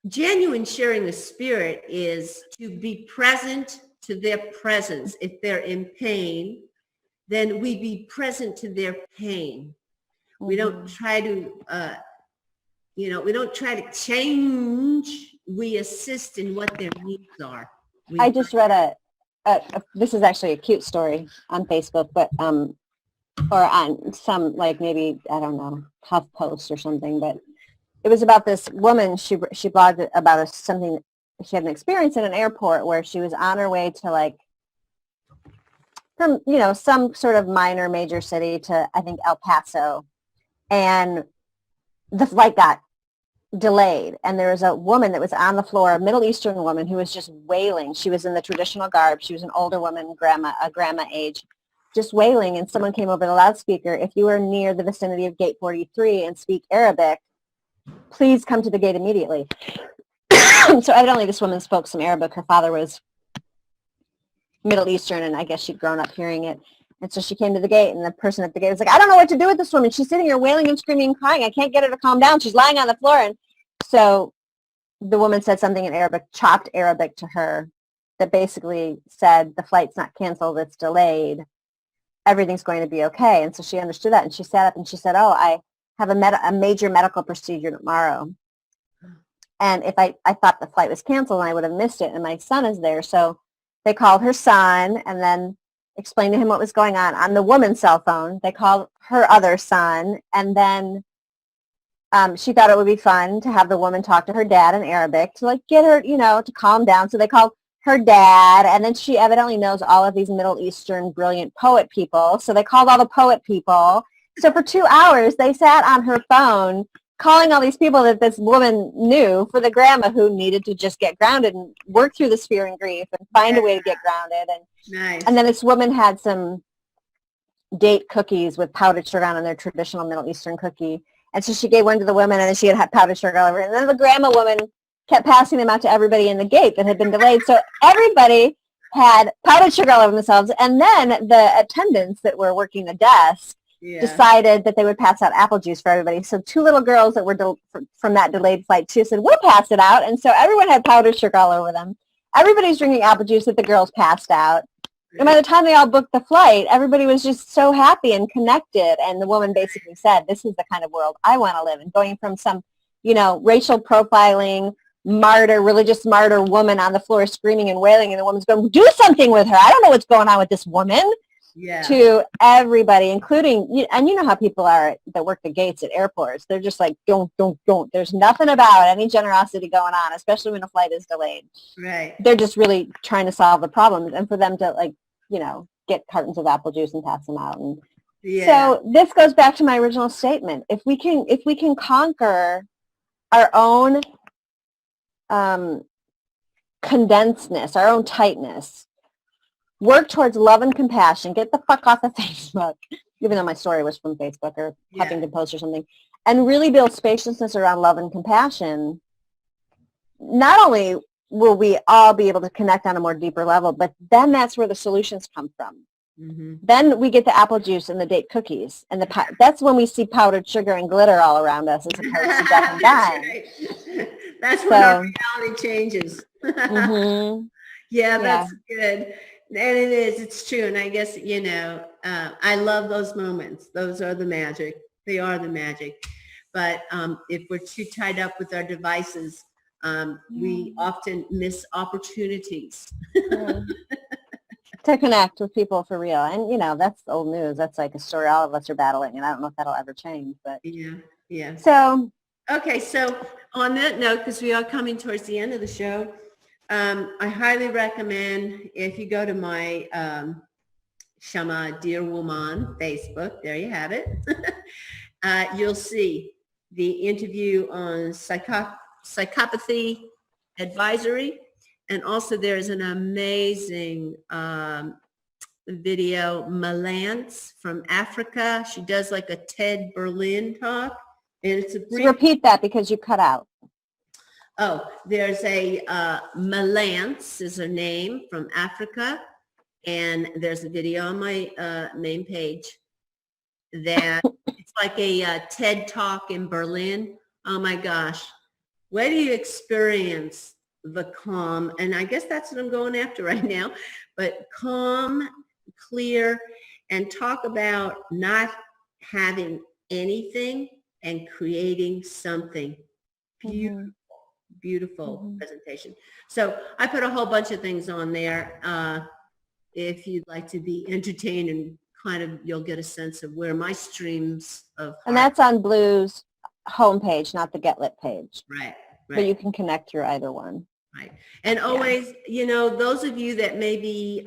genuine sharing the spirit is to be present to their presence. If they're in pain, then we be present to their pain. We don't try to, we don't try to change. We assist in what their needs are. I just read this is actually a cute story on Facebook, but or on some, like, maybe, I don't know, HuffPost or something, but it was about this woman. She blogged about something she had an experience in an airport where she was on her way to, from some sort of minor major city to, I think, El Paso, and the flight got delayed, and there was a woman that was on the floor, a Middle Eastern woman, who was just wailing. She was in the traditional garb. She was an older woman, grandma age, just wailing, and someone came over the loudspeaker. If you are near the vicinity of gate 43 and speak Arabic, please come to the gate immediately. So evidently this woman spoke some Arabic. Her father was Middle Eastern, and I guess she'd grown up hearing it. And so she came to the gate, and the person at the gate was like, I don't know what to do with this woman. She's sitting here wailing and screaming and crying. I can't get her to calm down. She's lying on the floor. And so the woman said something in Arabic, chopped Arabic to her, that basically said, the flight's not canceled, it's delayed. Everything's going to be okay. And so she understood that, and she sat up and she said, oh, I have a major medical procedure tomorrow. And if I thought the flight was canceled, and I would have missed it, and my son is there. So they called her son and then explained to him what was going on the woman's cell phone. They called her other son, and then she thought it would be fun to have the woman talk to her dad in Arabic to get her, to calm down. So they called her dad, and then she evidently knows all of these Middle Eastern brilliant poet people. So they called all the poet people. So for 2 hours, they sat on her phone calling all these people that this woman knew for the grandma who needed to just get grounded and work through this fear and grief and find a way to get grounded. And then this woman had some date cookies with powdered sugar on their traditional Middle Eastern cookie. And so she gave one to the woman, and then she had powdered sugar all over it. And then the grandma woman kept passing them out to everybody in the gate that had been delayed. So everybody had powdered sugar all over themselves. And then the attendants that were working the desk decided that they would pass out apple juice for everybody. So 2 little girls that were from that delayed flight too said, we'll pass it out. And so everyone had powdered sugar all over them. Everybody's drinking apple juice that the girls passed out. And by the time they all booked the flight, everybody was just so happy and connected. And the woman basically said, this is the kind of world I want to live in. Going from some, racial profiling, religious martyr woman on the floor screaming and wailing, and the woman's going, do something with her. I don't know what's going on with this woman. Yeah. to everybody, including, and you know how people are that work the gates at airports. They're just like, don't. There's nothing about any generosity going on, especially when a flight is delayed. Right. They're just really trying to solve the problems, and for them to like, get cartons of apple juice and pass them out. And Yeah. so this goes back to my original statement. If we can conquer our own condensedness, our own tightness, work towards love and compassion, get the fuck off of Facebook, even though my story was from Facebook or Huffington Post or something, and really build spaciousness around love and compassion, not only will we all be able to connect on a more deeper level, but then that's where the solutions come from. Mm-hmm. Then we get the apple juice and the date cookies, and that's when we see powdered sugar and glitter all around us as opposed to death and dying. Right. That's when our reality changes. Mm-hmm. Yeah, that's good. And it is, it's true. And I guess, I love those moments. Those are the magic. They are the magic. But if we're too tied up with our devices, we often miss opportunities. To connect with people for real. And, that's old news. That's like a story all of us are battling. And I don't know if that'll ever change. But Yeah. So. Okay. So on that note, because we are coming towards the end of the show, I highly recommend if you go to my Shama Deerwomon Facebook, there you have it. You'll see the interview on psychopathy advisory. And also there's an amazing video, Malance from Africa. She does like a TED Berlin talk. And it's a brief. So repeat that because you cut out. Oh, there's a Malance is her name from Africa. And there's a video on my main page that it's like a TED talk in Berlin. Oh my gosh. Where do you experience the calm? And I guess that's what I'm going after right now. But calm, clear, and talk about not having anything and creating something. Beautiful presentation. So I put a whole bunch of things on there. If you'd like to be entertained and kind of, you'll get a sense of where my streams of And that's on Blue's homepage, not the Get Lit page. Right. But you can connect through either one. Right. And always, those of you that may be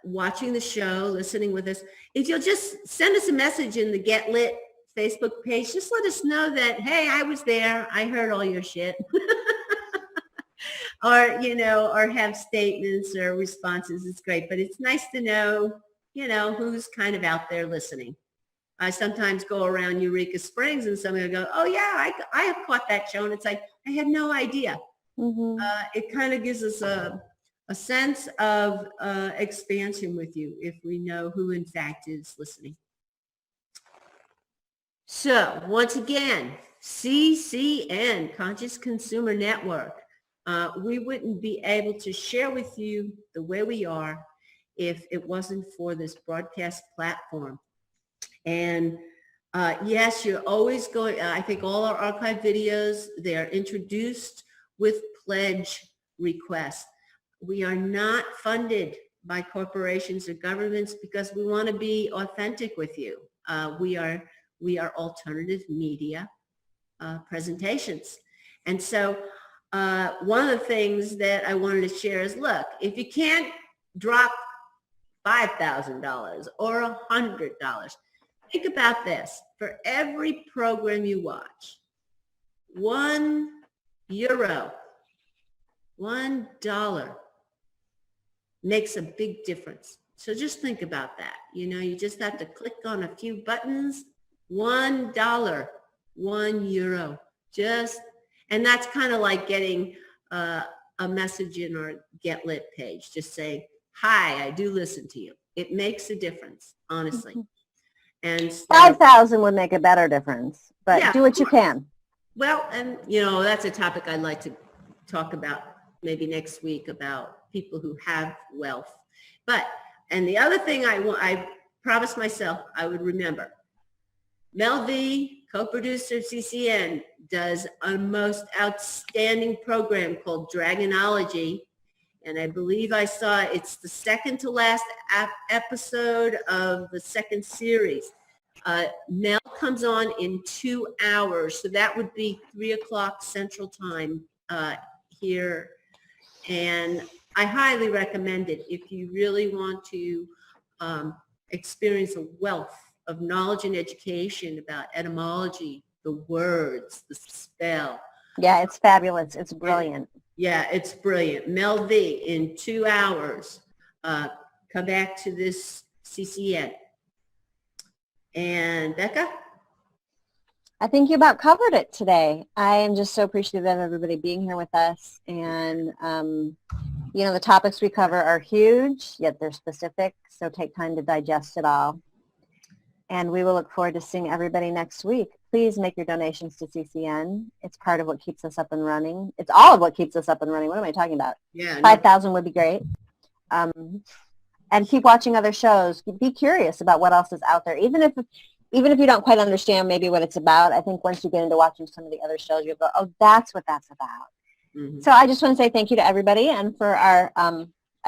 watching the show, listening with us, if you'll just send us a message in the Get Lit Facebook page, just let us know that, hey, I was there. I heard all your shit. or have statements or responses. It's great. But it's nice to know, who's kind of out there listening. I sometimes go around Eureka Springs and somebody will go, oh, yeah, I have caught that show. And it's like, I had no idea. It kind of gives us a sense of expansion with you if we know who, in fact, is listening. So once again, CCN, Conscious Consumer Network. We wouldn't be able to share with you the way we are if it wasn't for this broadcast platform. And yes, you're always going, I think all our archive videos, they are introduced with pledge requests. We are not funded by corporations or governments because we want to be authentic with you. We are alternative media presentations. And so one of the things that I wanted to share is, look, if you can't drop $5,000 or $100, think about this. For every program you watch, €1, $1 makes a big difference. So just think about that. You just have to click on a few buttons. $1, €1. And that's kind of like getting a message in our Get Lit page. Just say, hi, I do listen to you. It makes a difference, honestly. And so, 5,000 would make a better difference, but do what you can. Well, and that's a topic I'd like to talk about maybe next week, about people who have wealth. And the other thing I promised myself I would remember, Mel V, co-producer of CCN, does a most outstanding program called Dragonology. And I believe I saw it's the second to last episode of the second series. Mel comes on in 2 hours, so that would be 3 o'clock Central Time here. And I highly recommend it if you really want to experience a wealth of knowledge and education about etymology, the words, the spell. Yeah, it's fabulous. It's brilliant. Yeah, it's brilliant. Mel V in 2 hours. Come back to this CCN. And Becca? I think you about covered it today. I am just so appreciative of everybody being here with us. And, you know, the topics we cover are huge, yet they're specific. So take time to digest it all. And we will look forward to seeing everybody next week. Please make your donations to CCN. It's part of what keeps us up and running. It's all of what keeps us up and running. What am I talking about? Yeah, 5,000 would be great. And keep watching other shows. Be curious about what else is out there. Even if you don't quite understand maybe what it's about, I think once you get into watching some of the other shows, you'll go, oh, that's what that's about. Mm-hmm. So I just want to say thank you to everybody. And for our,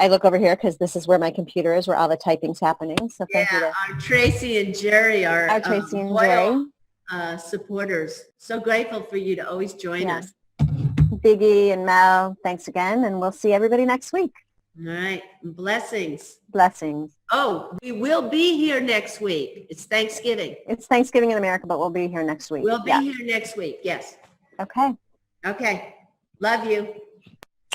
I look over here because this is where my computer is, where all the typing's happening. So thank you to our Tracy and Jerry are our Tracy and Jerry supporters. So grateful for you to always join us. Biggie and Mel, thanks again. And we'll see everybody next week. All right. Blessings. Blessings. Oh, we will be here next week. It's Thanksgiving. It's Thanksgiving in America, but we'll be here next week. We'll be here next week. Yes. Okay. Okay. Love you.